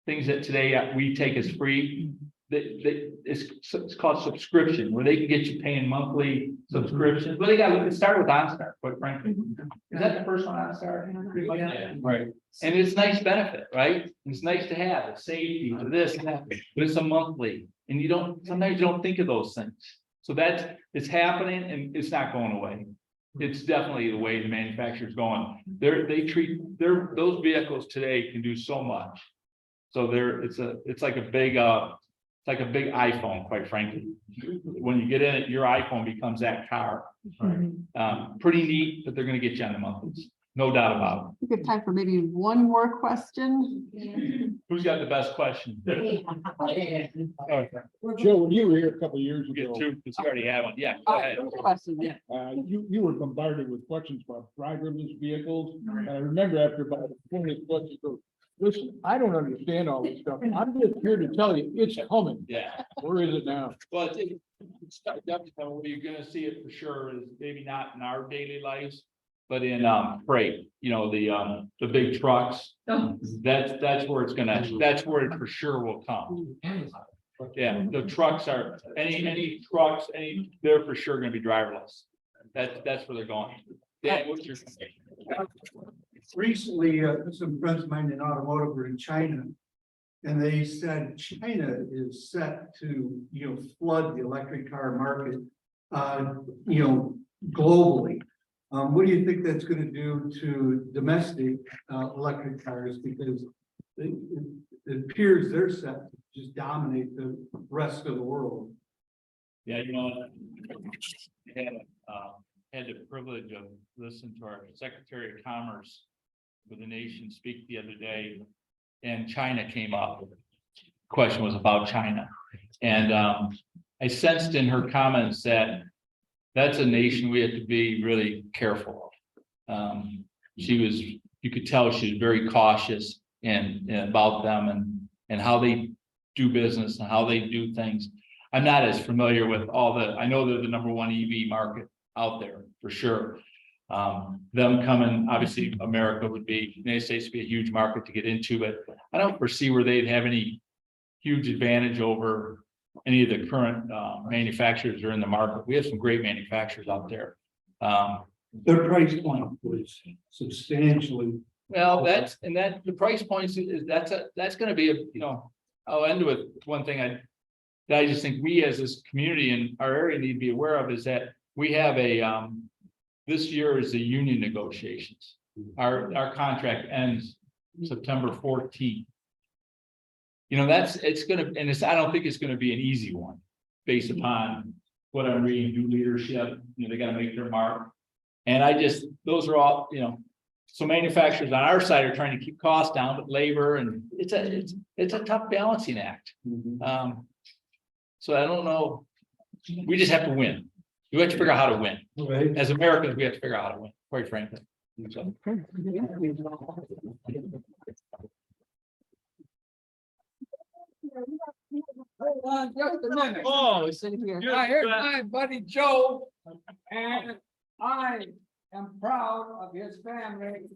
Things that today we take as free, it's called subscription, where they can get you paying monthly subscriptions. Well, it started with OnStar, quite frankly. Is that the first one, OnStar? Right. And it's nice benefit, right? It's nice to have the safety, the this, and that, but it's a monthly, and sometimes you don't think of those things. So it's happening and it's not going away. It's definitely the way the manufacturer's going. Those vehicles today can do so much. So it's like a big iPhone, quite frankly. When you get in it, your iPhone becomes that car. Pretty neat, but they're gonna get you on the monthlies, no doubt about We have time for maybe one more question. it. Who's got the best question? Joe, when you were here a couple of years You get ago, two, because you already have one. Yeah, go ahead. Question, yeah. you were bombarded with questions about driverless vehicles. And I remember after about 20 questions, you go, listen, I don't understand all this stuff. I'm just here to tell you, it's coming. Yeah. Where is it now? Well, I think it's definitely where you're gonna see it for sure is maybe not in our daily lives, but in freight, the big trucks. That's where that's where it for sure will come. Yeah, the trucks are, any trucks, they're for sure gonna be driverless. That's where they're going. Dan, what's your? Recently, some friends of mine in automotive were in China. And they said China is set to, flood the electric car market, globally. What do you think that's gonna do to domestic, electric cars? Because it appears they're set to just dominate the rest of the world. Yeah, had the privilege of listening to our Secretary of Commerce with the nation speak the other day, and China came up. Question was about China, and I sensed in her comments that that's a nation we have to be really careful of. You could tell she was very cautious and about them and how they do business and how they do things. I'm not as familiar with I know they're the number one EV market out there for sure. Them coming, obviously, United States would be a huge market to get into, but I don't foresee where they'd have any huge advantage over any of the current manufacturers that are in the market. We have some great manufacturers out there. Their price point was substantially. Well, the price points that's going to be I'll end with one thing I just think we as this community in our area need to be aware of is that we have this year is the union negotiations. Our contract ends September 14th. I don't think it's gonna be an easy one based upon what I'm reading, new leadership, they gotta make their mark. And those are all, so manufacturers on our side are trying to keep costs down, but labor and it's a tough balancing act. So I don't know, we just have to win. We have to figure out how to win. Right. As Americans, we have to figure out how to win, quite frankly. So. Just a minute. Oh, Here's my buddy Joe, and I am proud of his family,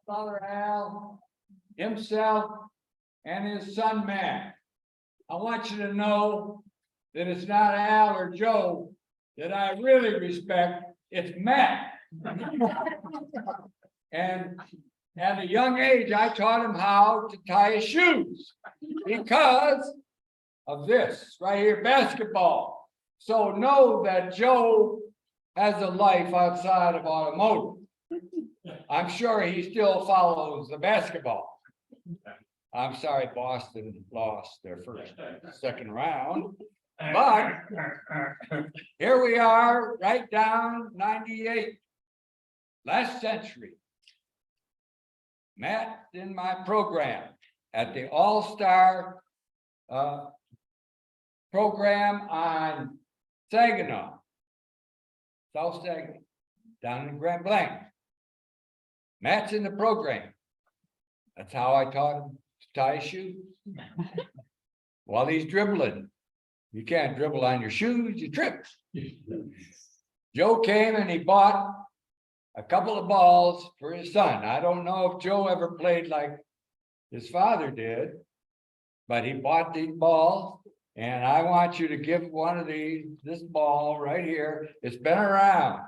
Father Al, himself, and his son Matt. I want you to know that it's not Al or Joe that I really respect, it's Matt. And at a young age, I taught him how to tie his shoes because of this right here, basketball. So know that Joe has a life outside of automotive. I'm sure he still follows the basketball. I'm sorry, Boston lost their second round. But here we are, right down 98. Last century. Matt in my program at the All-Star program on Saginaw. South Saginaw, down in Grand Blanc. Matt's in the program. That's how I taught him to tie his shoes. While he's dribbling. You can't dribble on your shoes, you trip. Joe came and he bought a couple of balls for his son. I don't know if Joe ever played like his father did. But he bought these balls and I want you to give one of these, this ball right here. It's been around.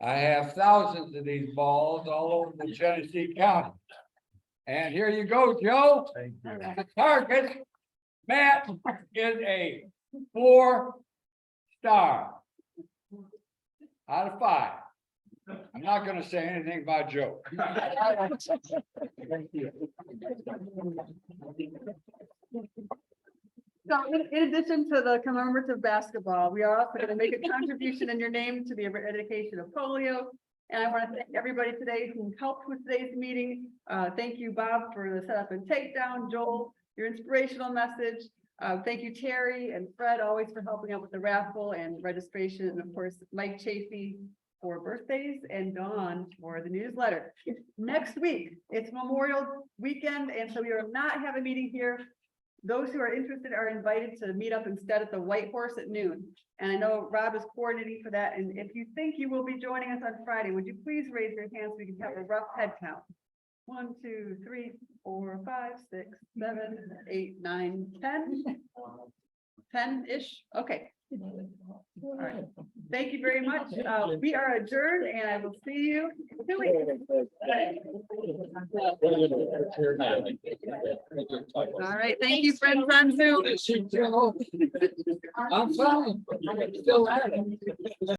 I have thousands of these balls all over the Genesee County. And here you go, Joe. The target. Matt is a 4-star out of 5. I'm not gonna say anything about Joe. Thank you. So in addition to the commemorative basketball, we are also going to make a contribution in your name to the eradication of polio. And I want to thank everybody today who helped with today's meeting. Thank you, Bob, for the setup and takedown. Joel, your inspirational message. Thank you, Terry and Fred, always for helping out with the raffle and registration. And of course, Mike Chafee for birthdays and Dawn for the newsletter. Next week, it's Memorial Weekend, and so we will not have a meeting here. Those who are interested are invited to meet up instead at the White Horse at noon. And I know Rob is coordinating for that. And if you think you will be joining us on Friday, would you please raise your hand so we can have a rough head count? 1, 2, 3, 4, 5, 6, 7, 8, 9, 10. 10-ish. Okay. All right. Thank you very much. We are adjourned and I will see you. All right. Thank you, friends on Zoom. I'm fine. I'm still at it.